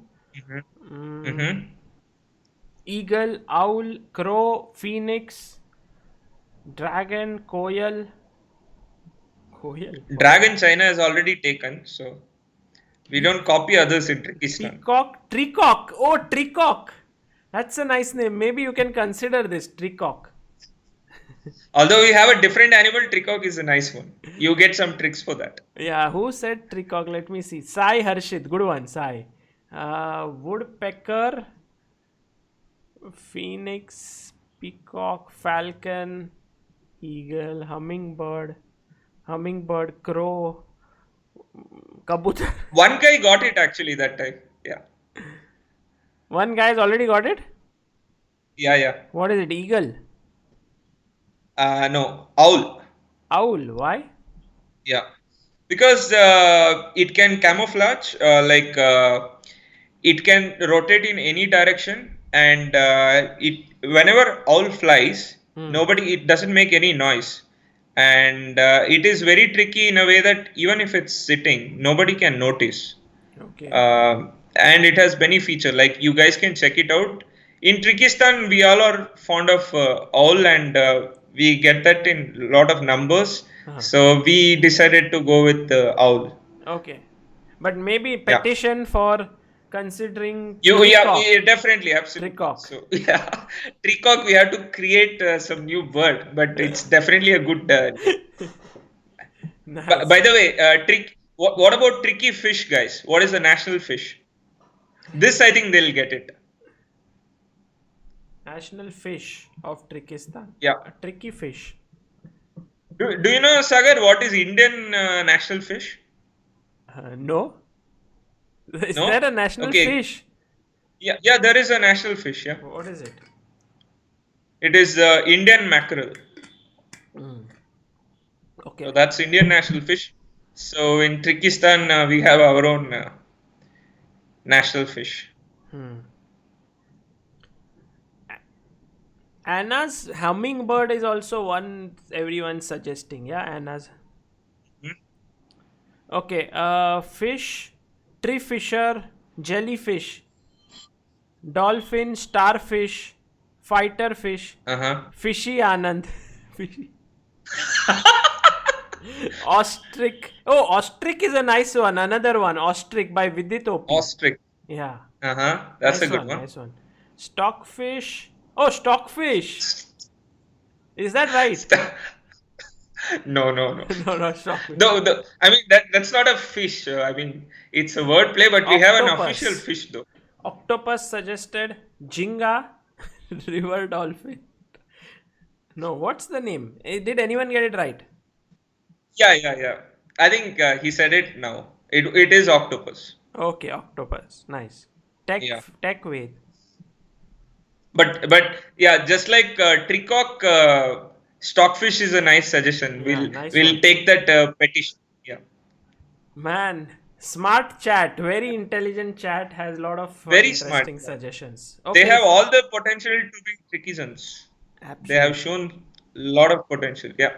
Eagle, owl, crow, phoenix, dragon, koyal. Koyal. Dragon China has already taken, so we don't copy others in Trickystan. Peacock, Tricock. Oh, Tricock. That's a nice name. Maybe you can consider this Tricock. Although we have a different animal, Tricock is a nice one. You get some tricks for that. Yeah, who said Tricock? Let me see. Sai Harshit. Good one, Sai. Woodpecker, phoenix, peacock, falcon, eagle, hummingbird, crow, kabutar. One guy got it actually that time. Yeah. One guy's already got it? Yeah. What is it? Eagle? No, owl. Owl. Why? Yeah. Because it can camouflage, it can rotate in any direction, and it whenever owl flies, it doesn't make any noise, and it is very tricky in a way that even if it's sitting, nobody can notice. Okay. And it has many feature, like you guys can check it out. In Trickystan, we all are fond of owl, and we get that in a lot of numbers. So we decided to go with owl. Okay. But maybe petition for considering yeah, definitely, absolutely. Tricock. So yeah, Tricock, we have to create some new bird, but it's definitely a good Nice. By the way, what about tricky fish, guys? What is the national fish? This I think they'll get it. National fish of Trickystan. Yeah. A tricky fish. Do you know, Sagar, what is Indian national fish? No. Is No? there a national Okay. fish? Yeah, there is a national fish. Yeah, What is it? it is Indian mackerel. Okay. So that's Indian national fish. So in Trickystan, we have our own national fish. Anna's hummingbird is also one everyone's suggesting. Yeah, Anna's. Okay. Fish, tree fisher, jellyfish, dolphin, starfish, fighter fish, fishy Anand. Ostrich. Oh, ostrich is a nice one. Another one. Ostrich by Vidit OP. Ostrich. Yeah. That's Nice a good one. Nice one. Stockfish. Oh, stockfish. Is that right? No. No, stockfish. No, I mean that's not a fish. I mean it's a wordplay, but we have an official fish though. Octopus suggested Jinga, river dolphin. No, what's the name? Did anyone get it right? Yeah. I think he said it now. It is octopus. Okay, octopus. Nice. Tech way. But yeah, just like Tricock, stockfish is a nice suggestion. We'll take that petition. Yeah. Man, smart chat, very intelligent chat, has a lot of very interesting smart suggestions. Okay. They have all the potential to be Trickysans. Absolutely. They have shown a lot of potential. Yeah.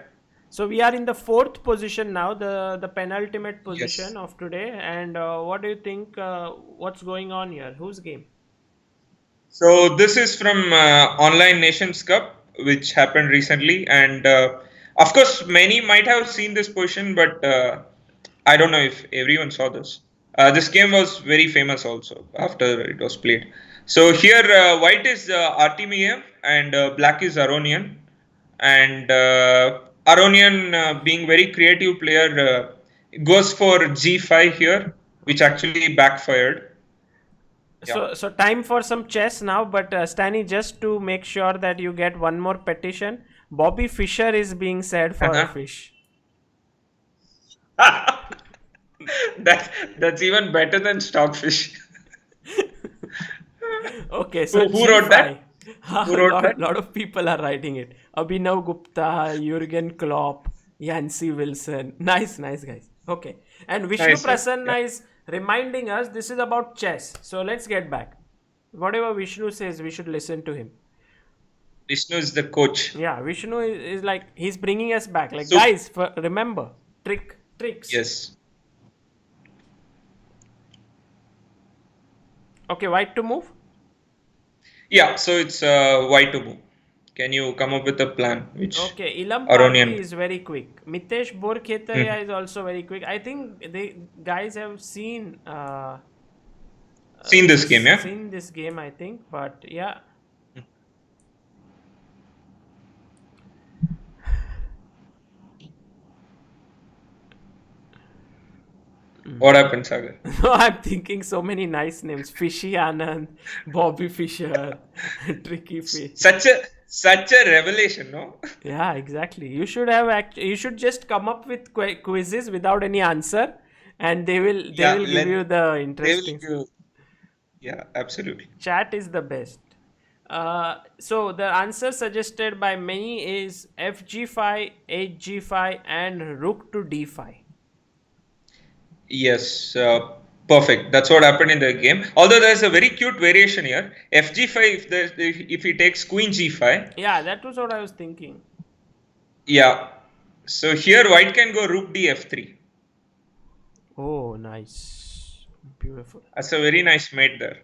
So we are in the fourth position now, the penultimate position of today. And what do you think? What's going on here? Whose game? So this is from Online Nations Cup. which happened recently, and of course, many might have seen this position, but I don't know if everyone saw this. This game was very famous also after it was played. So here, white is Artemium and black is Aronian, and Aronian, being very creative player, goes for G5 here, which actually backfired. Yeah. So time for some chess now, but Stany, just to make sure that you get one more petition, Bobby Fischer is being said for a Uh-huh. fish. That's even better than Stockfish. Okay, so Who wrote G5. that? Who A wrote that? lot of people are writing it. Abhinav Gupta, Jurgen Klopp, Yancy Wilson. Nice guys. Okay. And Vishnu Nice, nice. Yeah. Prasanna is reminding us this is about chess. So let's get back. Whatever Vishnu says, we should listen to him. Vishnu is the coach. Yeah, Vishnu is like, he's bringing us back. Like, So guys, remember, tricks. yes. Okay, white to move. Yeah, so it's Y to move. Can you come up with a plan which Okay, Ilam Party Aronian? is very quick. Mitesh Mhm. Borkhetaria is also very quick. I think they guys have seen Seen this game, yeah? this game, I think. But yeah, What happened, Sagar? no, I'm thinking so many nice names: Fishy Anand, Bobby Fischer, Tricky Fish. Such a revelation, no? Yeah, exactly. You should you should just come up with quizzes without any answer, and they Yeah, will give you the they will interesting. give. Yeah, absolutely. Chat is the best. So the answer suggested by many is FG5, HG5, and Rook to D5. Yes, perfect. That's what happened in the game. Although there's a very cute variation here. FG5, if he takes Queen G5, Yeah, that was what I was thinking. yeah. So here white can go Rook D F3. Oh, nice, beautiful. That's a very nice mate there.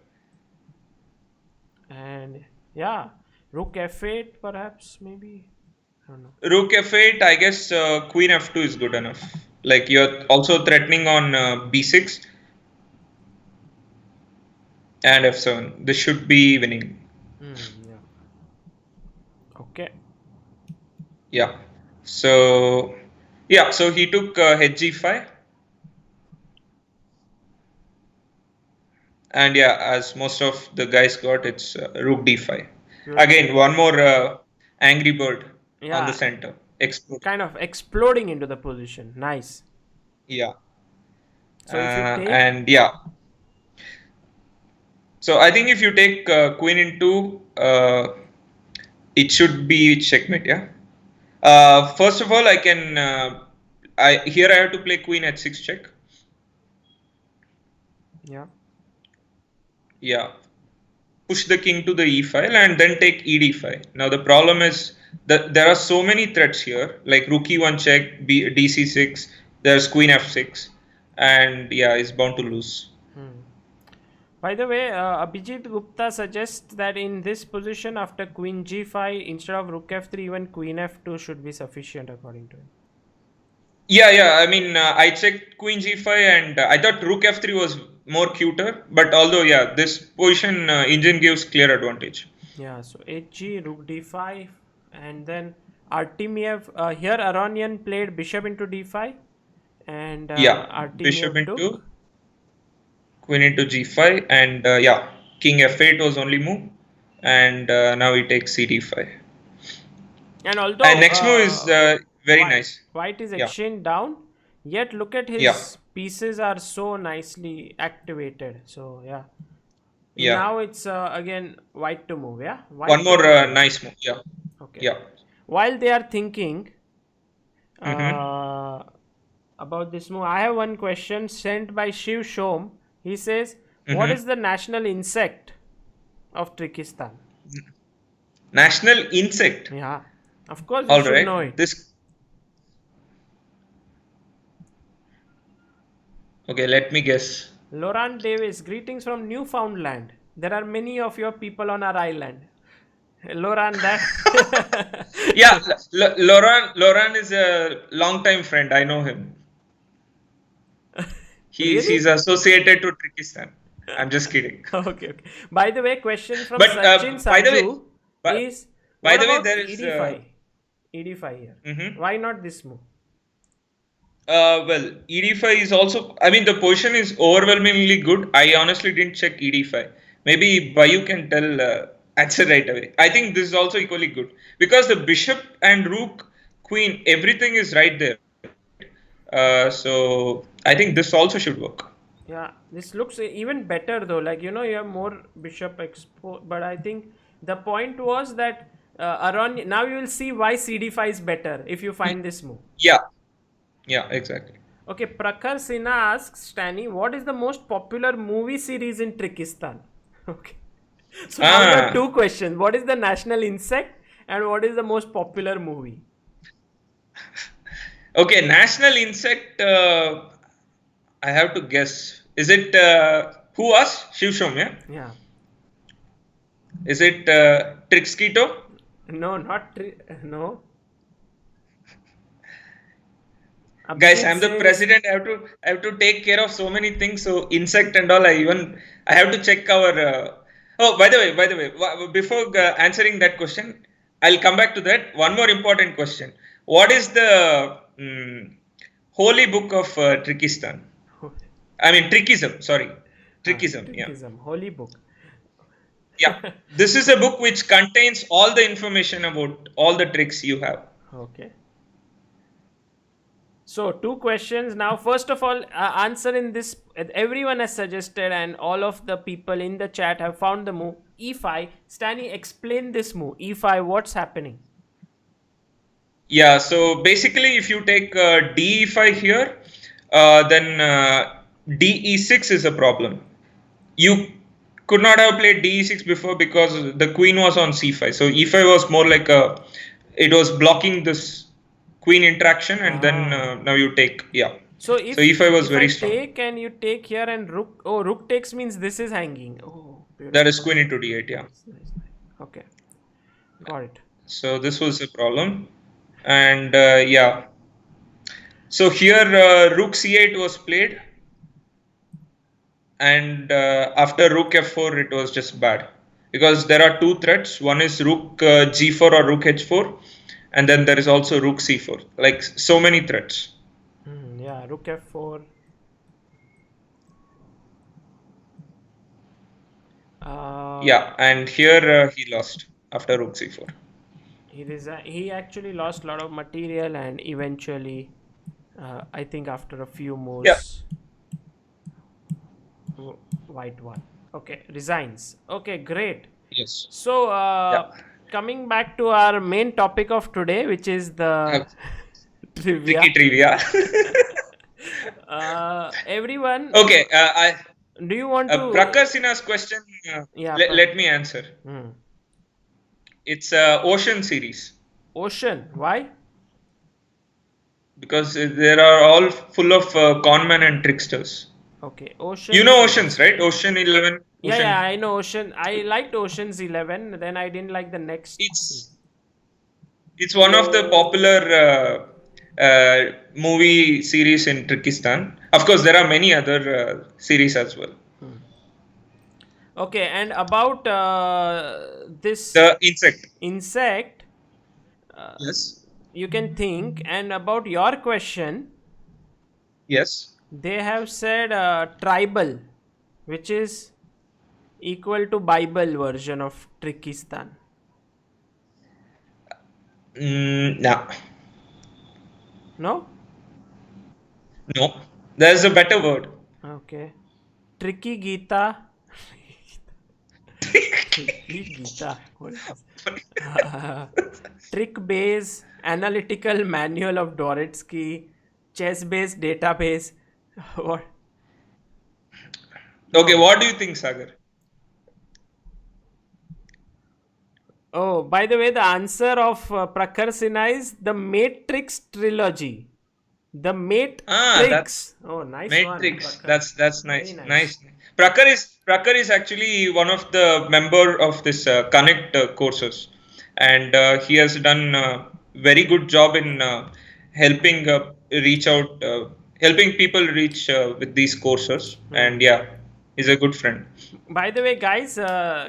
And yeah, Rook F8, perhaps, maybe. I don't know. Rook F8, I guess Queen F2 is good enough. Like you're also threatening on B6 and F7. This should be winning. Yeah. Okay. Yeah. So yeah, so he took HG5. And yeah, as most of the guys got, it's Rook D5. Beautiful. Again, one more angry bird on the Yeah, center. Explode. kind of exploding into the position. Nice. Yeah. So if you take, And yeah. So I think if you take Queen into, it should be checkmate. Yeah. First of all, I can. I have to play Queen at 6 check. yeah. Yeah. Push the king to the e file and then take ed5. Now the problem is that there are so many threats here, like rook e1 check, dc6, there's queen f6, and yeah, it's bound to lose. By the way, Abhijit Gupta suggests that in this position, after Queen G5, instead of Rook F3, even Queen F2 should be sufficient according to him. Yeah. I mean, I checked queen g5 and I thought rook f3 was more cuter, but although yeah, this position engine gives clear advantage. Yeah, so HG, Rook D5, and then Artemiev. Here, Aronian played Bishop into D5, and Yeah, bishop Artemiev into took. queen into g5, and yeah, king f8 was only move, and now he takes cd5. And And although next move is very nice. white is Yeah, exchanged down, yet look at yeah, his pieces are so nicely activated. So yeah, yeah. now it's again white to move. Yeah, One white to more move. nice move. Yeah, Okay. yeah. While they are thinking Mm-hmm. about this move, I have one question sent by Shiv Shom. He says, "What Mm-hmm. is the national insect of Trickystan?" National insect. Yeah, of course you All should know right. it. This. Okay, let me guess. Laurent Davis, greetings from Newfoundland. There are many of your people on our island. Loran, that. Yeah, Loran is a long-time friend. I know him. He's Really? associated to Trickystan. I'm just kidding. Okay, okay. By the way, question from But Sachin by the way, Sanju by, is by what the way, about there is ED5? ED5 here. mhm. Why not this move? Well, ED5 is also, I mean, the position is overwhelmingly good. I honestly didn't check ED5. Maybe Bayu can tell answer right away. I think this is also equally good because the bishop and rook, queen, everything is right there. So I think this also should work. Yeah, this looks even better though. Like, you have more bishop expo, but I think the point was that Aron. Now you will see why CD5 is better if you Y- find this move. Yeah, yeah, exactly. Okay, Prakhar Sinha asks Stany, what is the most popular movie series in Trickystan? Okay. So now you have Ah, two questions. What is the national insect and what is the most popular movie? okay, national insect. I have to guess. Is it who us? Shivshom, yeah? Yeah. Is it Trixketo? No, no. Guys, Abhijit I'm the says president. I have to take care of so many things. So insect and all. I have to check our. Oh, by the way, before answering that question, I'll come back to that. One more important question. What is the holy book of Trickystan? I mean Trickism. Sorry, Trickism. Yeah. Trickism, holy book. Yeah, this is a book which contains all the information about all the tricks you have. Okay. So, two questions now. First of all, answer in this. Everyone has suggested, and all of the people in the chat have found the move E5. Stany, explain this move E5. What's happening? Yeah, so basically, if you take DE5 here, then DE6 is a problem. You could not have played DE6 before because the queen was on C5. So E5 was more like it was blocking this queen interaction, and then Ah. now you take, yeah. So So if E5 was if I very strong. take and you take here and rook. Oh, rook takes means this is hanging. Oh, That beautiful. is queen into D8, yeah. Nice, nice, nice. Okay, got it. So this was a problem. And yeah. So here rook c8 was played, and after rook f4 it was just bad because there are two threats. One is rook g4 or rook h4, and then there is also rook c4. Like so many threats. Yeah, rook f4. Yeah, and here he lost after rook c4. He actually lost a lot of material and eventually, I think after a few Yeah. moves, white won. Okay, resigns. Okay, great. Yes. So, Yeah. coming back to our main topic of today, which is the Uh, trivia. tricky trivia. Everyone, Okay. do you want to? Prakhar Sinha's question. Yeah, Let me answer. It's Ocean series Ocean. Why? because there are all full of conmen and tricksters. Okay, Ocean You know series. Oceans, right? Ocean 11, Yeah, Ocean. I know Ocean. I liked Ocean's 11. Then I didn't like the next. It's it's one of the popular movie series in Trickystan. Of course, there are many other series as well. Okay, and about this The insect. insect, Yes. you can think. And about your question, Yes. they have said tribal, which is equal to Bible version of Trickystan. No. No? No. There's a better word. Okay. Tricky Gita. Tricky Gita. What is this? Trick base, analytical manual of Doretsky, chess based database. What? Okay, No. what do you think, Sagar? Oh, by the way, the answer of Prakhar Sinha is the Matrix trilogy. The That's Matrix. Oh, nice one, Matrix. Prakhar. That's Very nice. nice. Nice. Prakhar is actually one of the member of this Connect courses. and he has done a very good job in helping reach out, helping people reach with these courses. And yeah, he's a good friend. By the way, guys,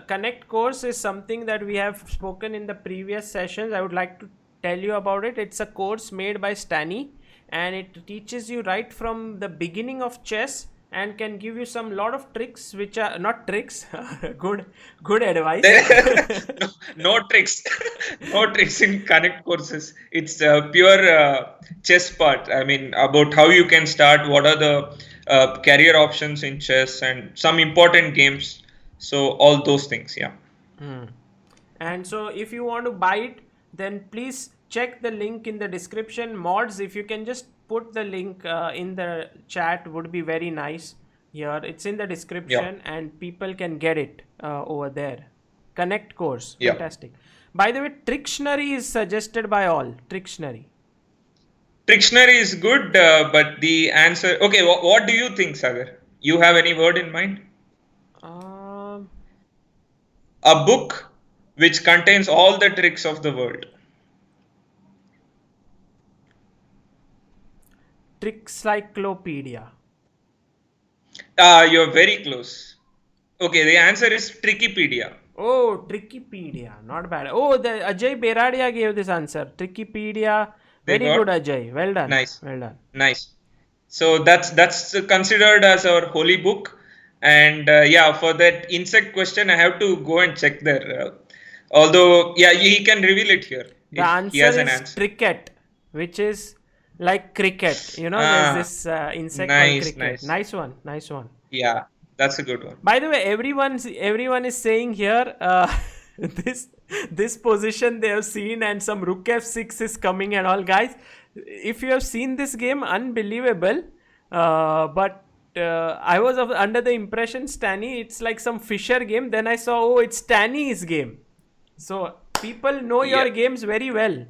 Connect course is something that we have spoken in the previous sessions. I would like to tell you about it. It's a course made by Stany, and it teaches you right from the beginning of chess and can give you some lot of tricks, which are not tricks. Good advice. no, no tricks, no tricks in Connect courses. It's pure chess part. I mean, about how you can start, what are the career options in chess, and some important games. So all those things, yeah. And so if you want to buy it, then please check the link in the description. Mods, if you can just put the link in the chat, would be very nice. Here it's in the description, and people can get it over there. Connect course, Yeah. fantastic. By the way, Trickystan is suggested by all. Trickystan. Trickystan is good, but the answer. Okay, what do you think, Sagar? You have any word in mind? Um, A book which contains all the tricks of the world. Trickcyclopedia. You're very close. Okay, the answer is Trickypedia. Oh, Trickypedia, not bad. Oh, the Ajay Beradia gave this answer. Trickypedia, They very got good, Ajay. Well done. nice, Well done. nice. So that's considered as our holy book, and yeah, for that insect question, I have to go and check there. Although, yeah, he can reveal it here The if he answer has an is answer. cricket, which is like cricket. You know, there's Ah, this insect called nice, cricket. nice. Nice one, nice one. Yeah, that's a good one. By the way, everyone is saying here this this position they have seen, and some Rook F6 is coming and all. Guys, if you have seen this game, unbelievable. But I was under the impression Stany it's like some Fisher game. Then I saw, oh, it's Stany's game. So people know Yeah. your games very well.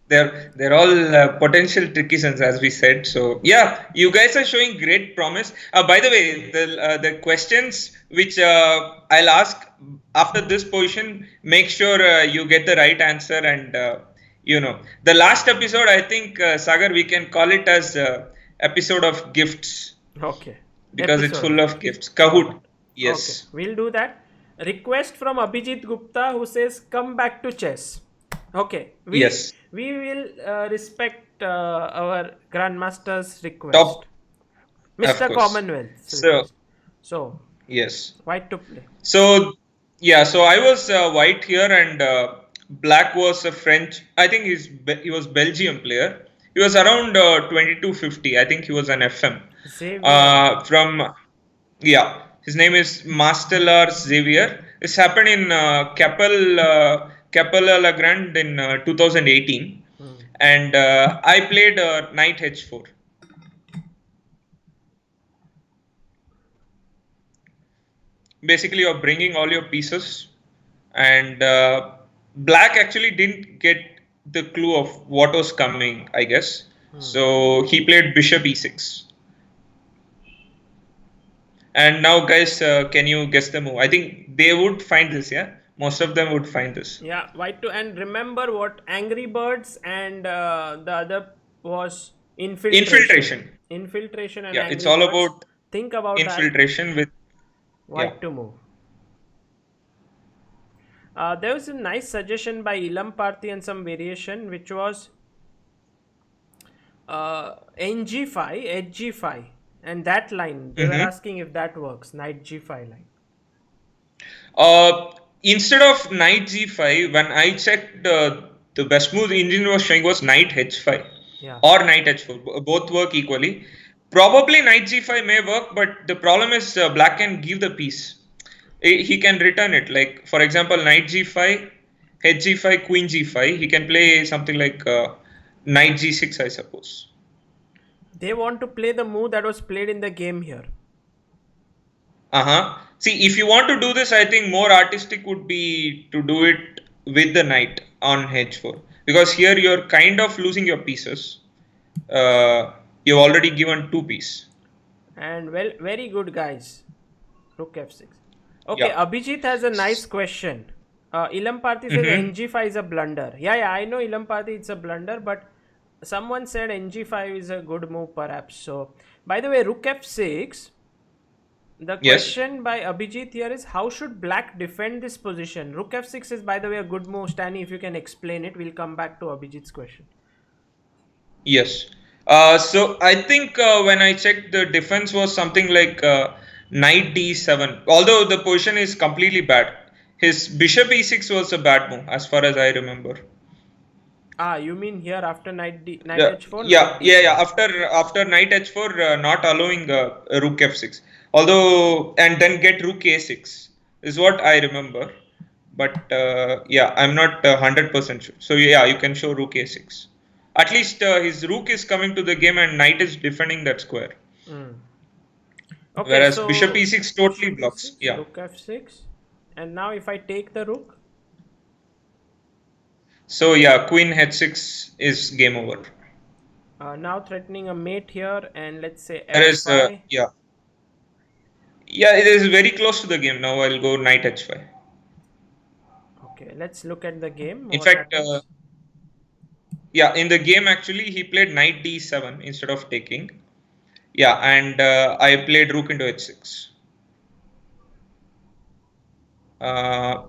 They're all potential Trickystans, as we said. So yeah, you guys are showing great promise. By the way, the questions which I'll ask after this position, make sure you get the right answer. And the last episode, I think, Sagar, we can call it as episode of gifts, Okay. because it's Episode. full of gifts. Kahoot. Yes. Okay, we'll do that. Request from Abhijit Gupta, who says, "Come back to chess." Okay. Yes. We will respect our Grandmaster's request. Top. Mr. course. Commonwealth. So, Yes. white to play. So yeah, so I was white here, and black was a French. I think he was Belgium player. He was around 2250. I think he was an FM. Xavier. From yeah, his name is Mastelar Xavier. This happened in Capella La Grande in 2018, and I played Knight H4. Basically, you're bringing all your pieces, and black actually didn't get the clue of what was coming, I guess. So he played bishop e6. And now, guys, can you guess the move? I think they would find this, yeah? Most of them would find this. Yeah, white to. And remember what Angry Birds and the other was infiltration. Infiltration and Yeah, Angry it's all Birds. about Think about infiltration with white to move. There was a nice suggestion by Ilam Parthi and some variation, which was NG5, HG5, and that line. They were asking if that works. Knight G5 line. Instead of Knight G5, when I checked, the best move the engine was showing was Knight H5 or Knight H4. Both work equally. Probably Knight G5 may work, but the problem is black can give the piece. He can return it. Like, for example, Knight G5, H G5, Queen G5. He can play something like Knight G6, I suppose. They want to play the move that was played in the game here. See, if you want to do this, I think more artistic would be to do it with the knight on H4. Because here you're kind of losing your pieces. You've already given 2 pieces. And well, very good, guys. Rook F6. Okay, Abhijit has a nice question. Ilam Parthi says Mm-hmm. NG5 is a blunder. Yeah, I know Ilam Parthi it's a blunder, but someone said NG5 is a good move perhaps. So, by the way, Rook F6. The Yes. question by Abhijit here is how should black defend this position? Rook F6 is, by the way, a good move. Stany, if you can explain it, we'll come back to Abhijit's question. Yes. So I think when I checked, the defense was something like knight d7. Although the position is completely bad, his bishop e6 was a bad move as far as I remember. You mean here after knight Yeah, h4, yeah, knight yeah, yeah. d7? After knight h4, not allowing rook f6. Although and then get rook a6 is what I remember. But yeah, I'm not 100% sure. So yeah, you can show rook a6. At least his rook is coming to the game and knight is defending that square. Mm. Okay, Whereas bishop so e6 totally bishop blocks. e6, Yeah. rook f6, and now if I take the rook, So yeah, queen h6 is game over. now threatening a mate here, and let's say Whereas f5. yeah, yeah, it is very close to the game. Now I'll go knight h5. Okay, let's look at the game. In What fact, happens? yeah, in the game actually he played knight d7 instead of taking. Yeah, and I played rook into h6.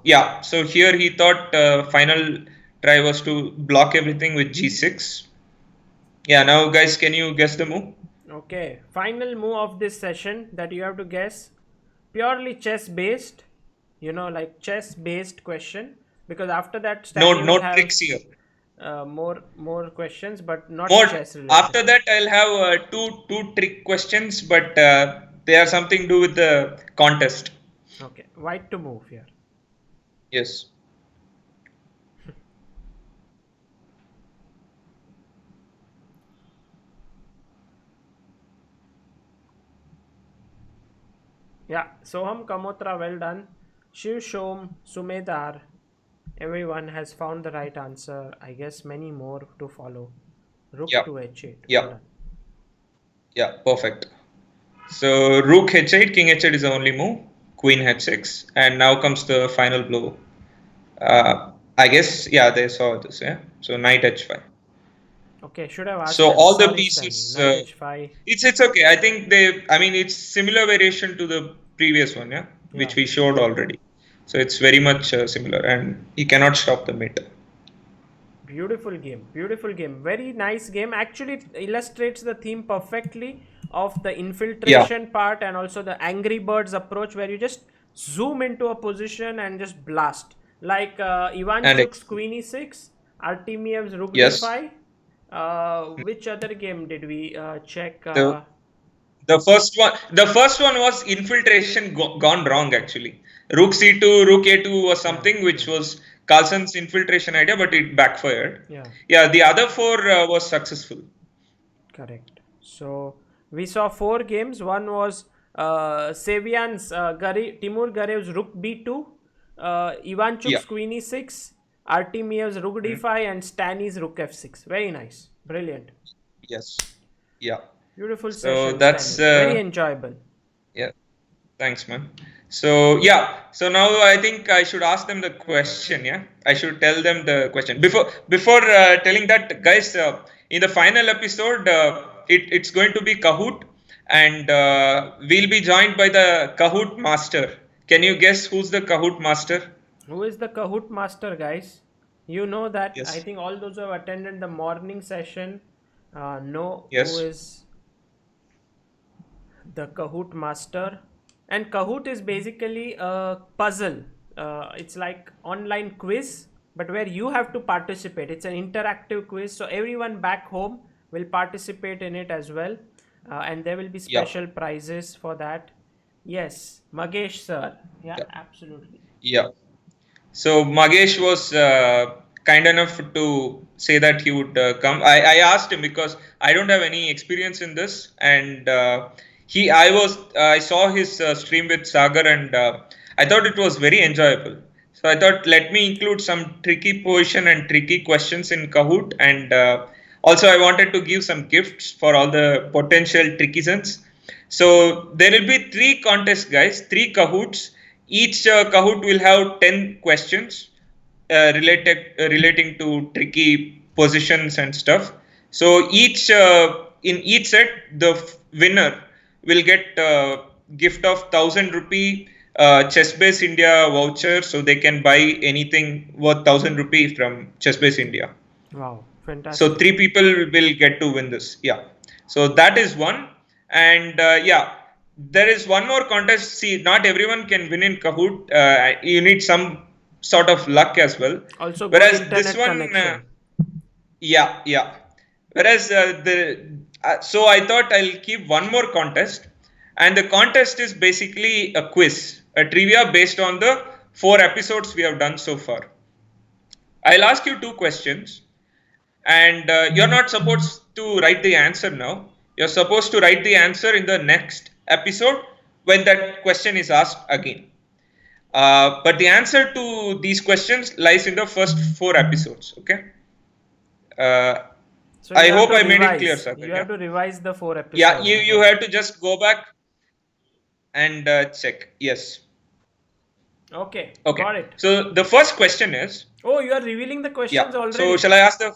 Yeah, so here he thought final try was to block everything with g6. Yeah, now guys, can you guess the move? Okay, final move of this session that you have to guess. Purely chess based, like chess based question. Because after that, No, Stanley no will have tricks here. more questions, but not More chess related. after that, I'll have two trick questions, but they are something to do with the contest. Okay, white to move here. Yes. Yeah, Soham Kamotra, well done. Shiv Shom, Sumedar, everyone has found the right answer. I guess many more to follow. Rook Yeah. to h8, well Yeah. done. Yeah. Perfect. So rook h8, king h8 is the only move. Queen h6, and now comes the final blow. I guess yeah, they saw this. Yeah. So knight h5. Okay, should have asked So them. all the Sorry, Stanley. pieces, Knight h5. it's okay. I think they. I mean, it's similar variation to the previous one, yeah, Yeah. which we showed already. So it's very much similar, and you cannot stop the mate. Beautiful game. Beautiful game. Very nice game. Actually, it illustrates the theme perfectly of the Yeah, infiltration part and also the Angry Birds approach where you just zoom into a position and just blast. Like and Ivanchuk's Queen e6, Artemiev's Rook yes, d5. Which other game did we check? the the first one was infiltration gone wrong actually. Rook c2, rook a2 was Yeah, something which yeah, was Carlson's infiltration idea, but it backfired. yeah. Yeah, the other four was successful. Correct. So we saw four games. One was Sevian's Timur Garev's Rook B2, Yeah. Ivanchuk's Queen E6, Artemiev's Rook Hmm. D5, and Stany's Rook F6. Very nice. Brilliant. Yes. Yeah. Beautiful So session, that's Stany. Very enjoyable. yeah. Thanks, man. So yeah. So now I think I should ask them the question. Yeah, I should tell them the question before telling that, guys. In the final episode, it's going to be Kahoot, and we'll be joined by the Kahoot master. Can you guess who's the Kahoot master? Who is the Kahoot master, guys? You know that. I Yes. think all those who have attended the morning session know who Yes. is the Kahoot master. And Kahoot is basically a puzzle. It's like online quiz, but where you have to participate. It's an interactive quiz, so everyone back home will participate in it as well, and there will be Yeah. special prizes for that. Yes, Magesh sir. Yeah, Yeah. absolutely. Yeah. So Magesh was kind enough to say that he would come. I asked him because I don't have any experience in this, and I saw his stream with Sagar, and I thought it was very enjoyable. So I thought let me include some tricky position and tricky questions in Kahoot, and also I wanted to give some gifts for all the potential trickysans. So there will be three contests, guys, three Kahoots. Each Kahoot will have 10 questions relating to tricky positions and stuff. So in each set, the winner will get gift of 1,000 rupee Chessbase India voucher, so they can buy anything worth 1,000 rupee from Chessbase India. Wow, So fantastic. 3 people will get to win this. Yeah. So that is one. And yeah, there is one more contest. See, not everyone can win in Kahoot. You need some sort of luck as well. Also, good Whereas this internet one, connection. yeah, yeah. Whereas so I thought I'll keep one more contest, and the contest is basically a quiz, a trivia based on the 4 episodes we have done so far. I'll ask you 2 questions, and you're not supposed to write the answer now. You're supposed to write the answer in the next episode when that question is asked again. But the answer to these questions lies in the first 4 episodes. Okay. Uh, So I you have hope to I made it clear, revise. Sagar. You Yeah. have to revise the 4 Yeah. episodes You before that. have to just go back and check. Yes. Okay, Okay. got it. So the first question is, Oh, you are revealing the questions yeah. So already. shall I ask the?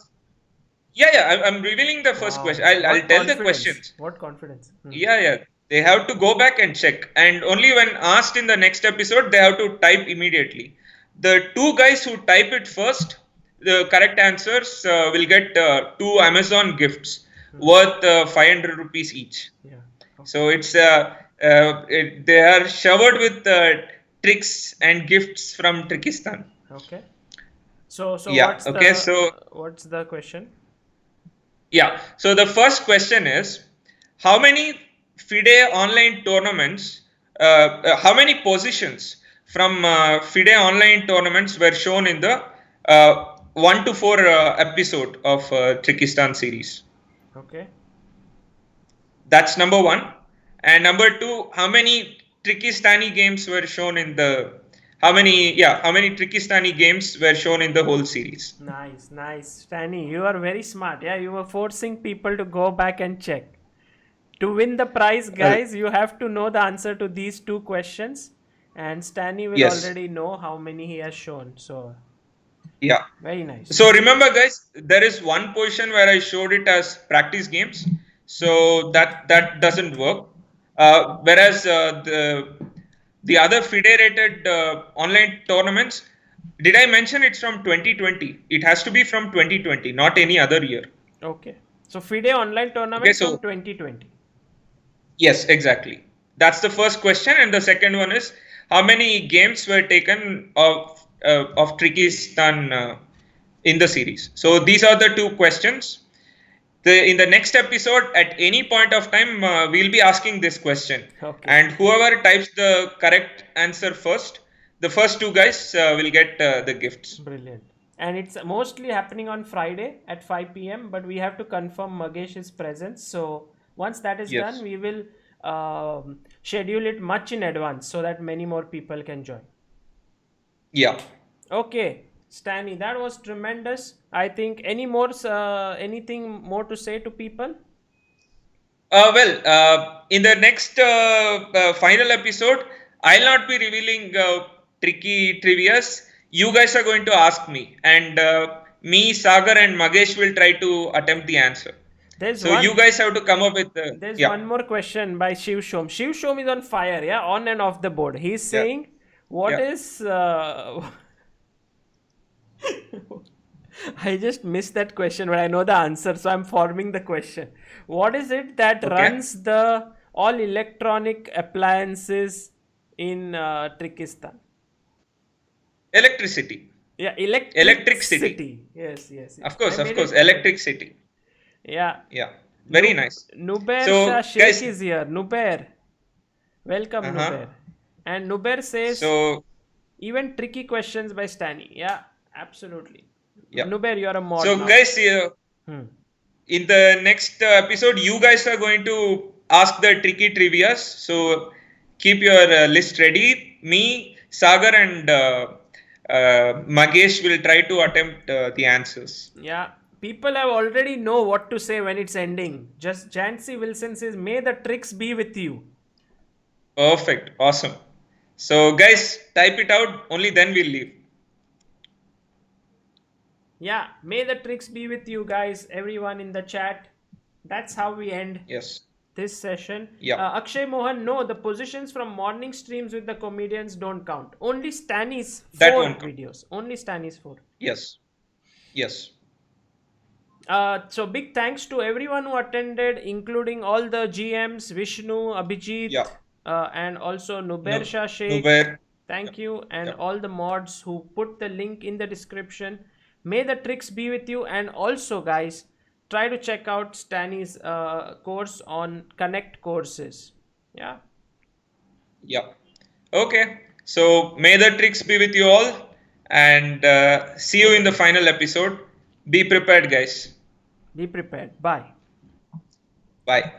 Yeah, yeah. I'm revealing the first question. Wow, I'll what tell the confidence! questions. What confidence! Yeah, yeah. They have to go back and check. And only when asked in the next episode, they have to type immediately. The 2 guys who type it first, the correct answers will get 2 Amazon gifts worth 500 rupees each. Yeah. Okay. So they are showered with tricks and gifts from Trickystan. Okay. So Yeah. Okay. So what's the question? yeah. So the first question is, how many FIDE online tournaments, how many positions from FIDE online tournaments were shown in the 1 to 4 episode of Trickystan series? Okay. That's number one. And number two, how many Tricky Stany games were shown in the how many Tricky Stany games were shown in the whole series? Nice, nice. Stany, you are very smart. Yeah, you were forcing people to go back and check. To win the prize, Uh, guys, you have to know the answer to these 2 questions. And Stany will yes. already know how many he has shown. So, Yeah. very nice. So remember, guys, there is one position where I showed it as practice games. So that doesn't work. Whereas the other federated online tournaments, did I mention it's from 2020? It has to be from 2020, not any other year. Okay. So, FIDE online Okay, tournament from so 2020. yes, exactly. That's the first question, and the second one is, how many games were taken of Trickystan in the series? So these are the 2 questions. In the next episode, at any point of time, we'll be asking this question, Okay. and whoever types the correct answer first, the first 2 guys will get the gifts. Brilliant. And it's mostly happening on Friday at 5 p.m. But we have to confirm Magesh's presence. So once that is done, Yes. we will schedule it much in advance so that many more people can join. Yeah. Okay, Stany, that was tremendous. I think anything more to say to people? In the next final episode, I'll not be revealing tricky trivias. You guys are going to ask me, and me, Sagar, and Magesh will try to attempt the answer. There's So you guys have to come up with There's yeah, one more question by Shiv Shom. Shiv Shom is on fire, yeah, on and off the board. He's yeah, saying, "What yeah. is?" I just missed that question, but I know the answer, so I'm forming the question. What is it that Okay. runs the all electronic appliances in Trickystan? Electricity, Yeah, electric city. electricity. Yes, yes, Of yes. I course, of made course, it clear. electric city. Yeah. Yeah, very nice. Nubair Shah So Sheikh guys, is here. Nubair. Welcome, uh-huh. Nubair. And Nubair says, So even tricky questions by Stany. Yeah, absolutely. yeah. Nubair, you're a mod So now. guys, Hmm. in the next episode, you guys are going to ask the tricky trivias. So keep your list ready. Me, Sagar, and Magesh will try to attempt the answers. Yeah, people have already know what to say when it's ending. Just Jancy Wilson says, "May the tricks be with you." Perfect. Awesome. So guys, type it out. Only then we'll leave. Yeah, may the tricks be with you guys, everyone in the chat. That's how we end Yes. this session. Yeah. Akshay Mohan, no, the positions from morning streams with the comedians don't count. Only Stany's That 4 won't count. videos. Only Stany's 4. Yes. Yes. So big thanks to everyone who attended, including all the GMs, Vishnu, Abhijit, Yeah. and also Nubair Shah Sheikh. Nubair. Thank you, and Yep. all the mods who put the link in the description. May the tricks be with you, and also, guys, try to check out Stany's course on Connect courses. Yeah. Yeah. Okay. So may the tricks be with you all, and see you in the final episode. Be prepared, guys. Be prepared. Bye. Bye.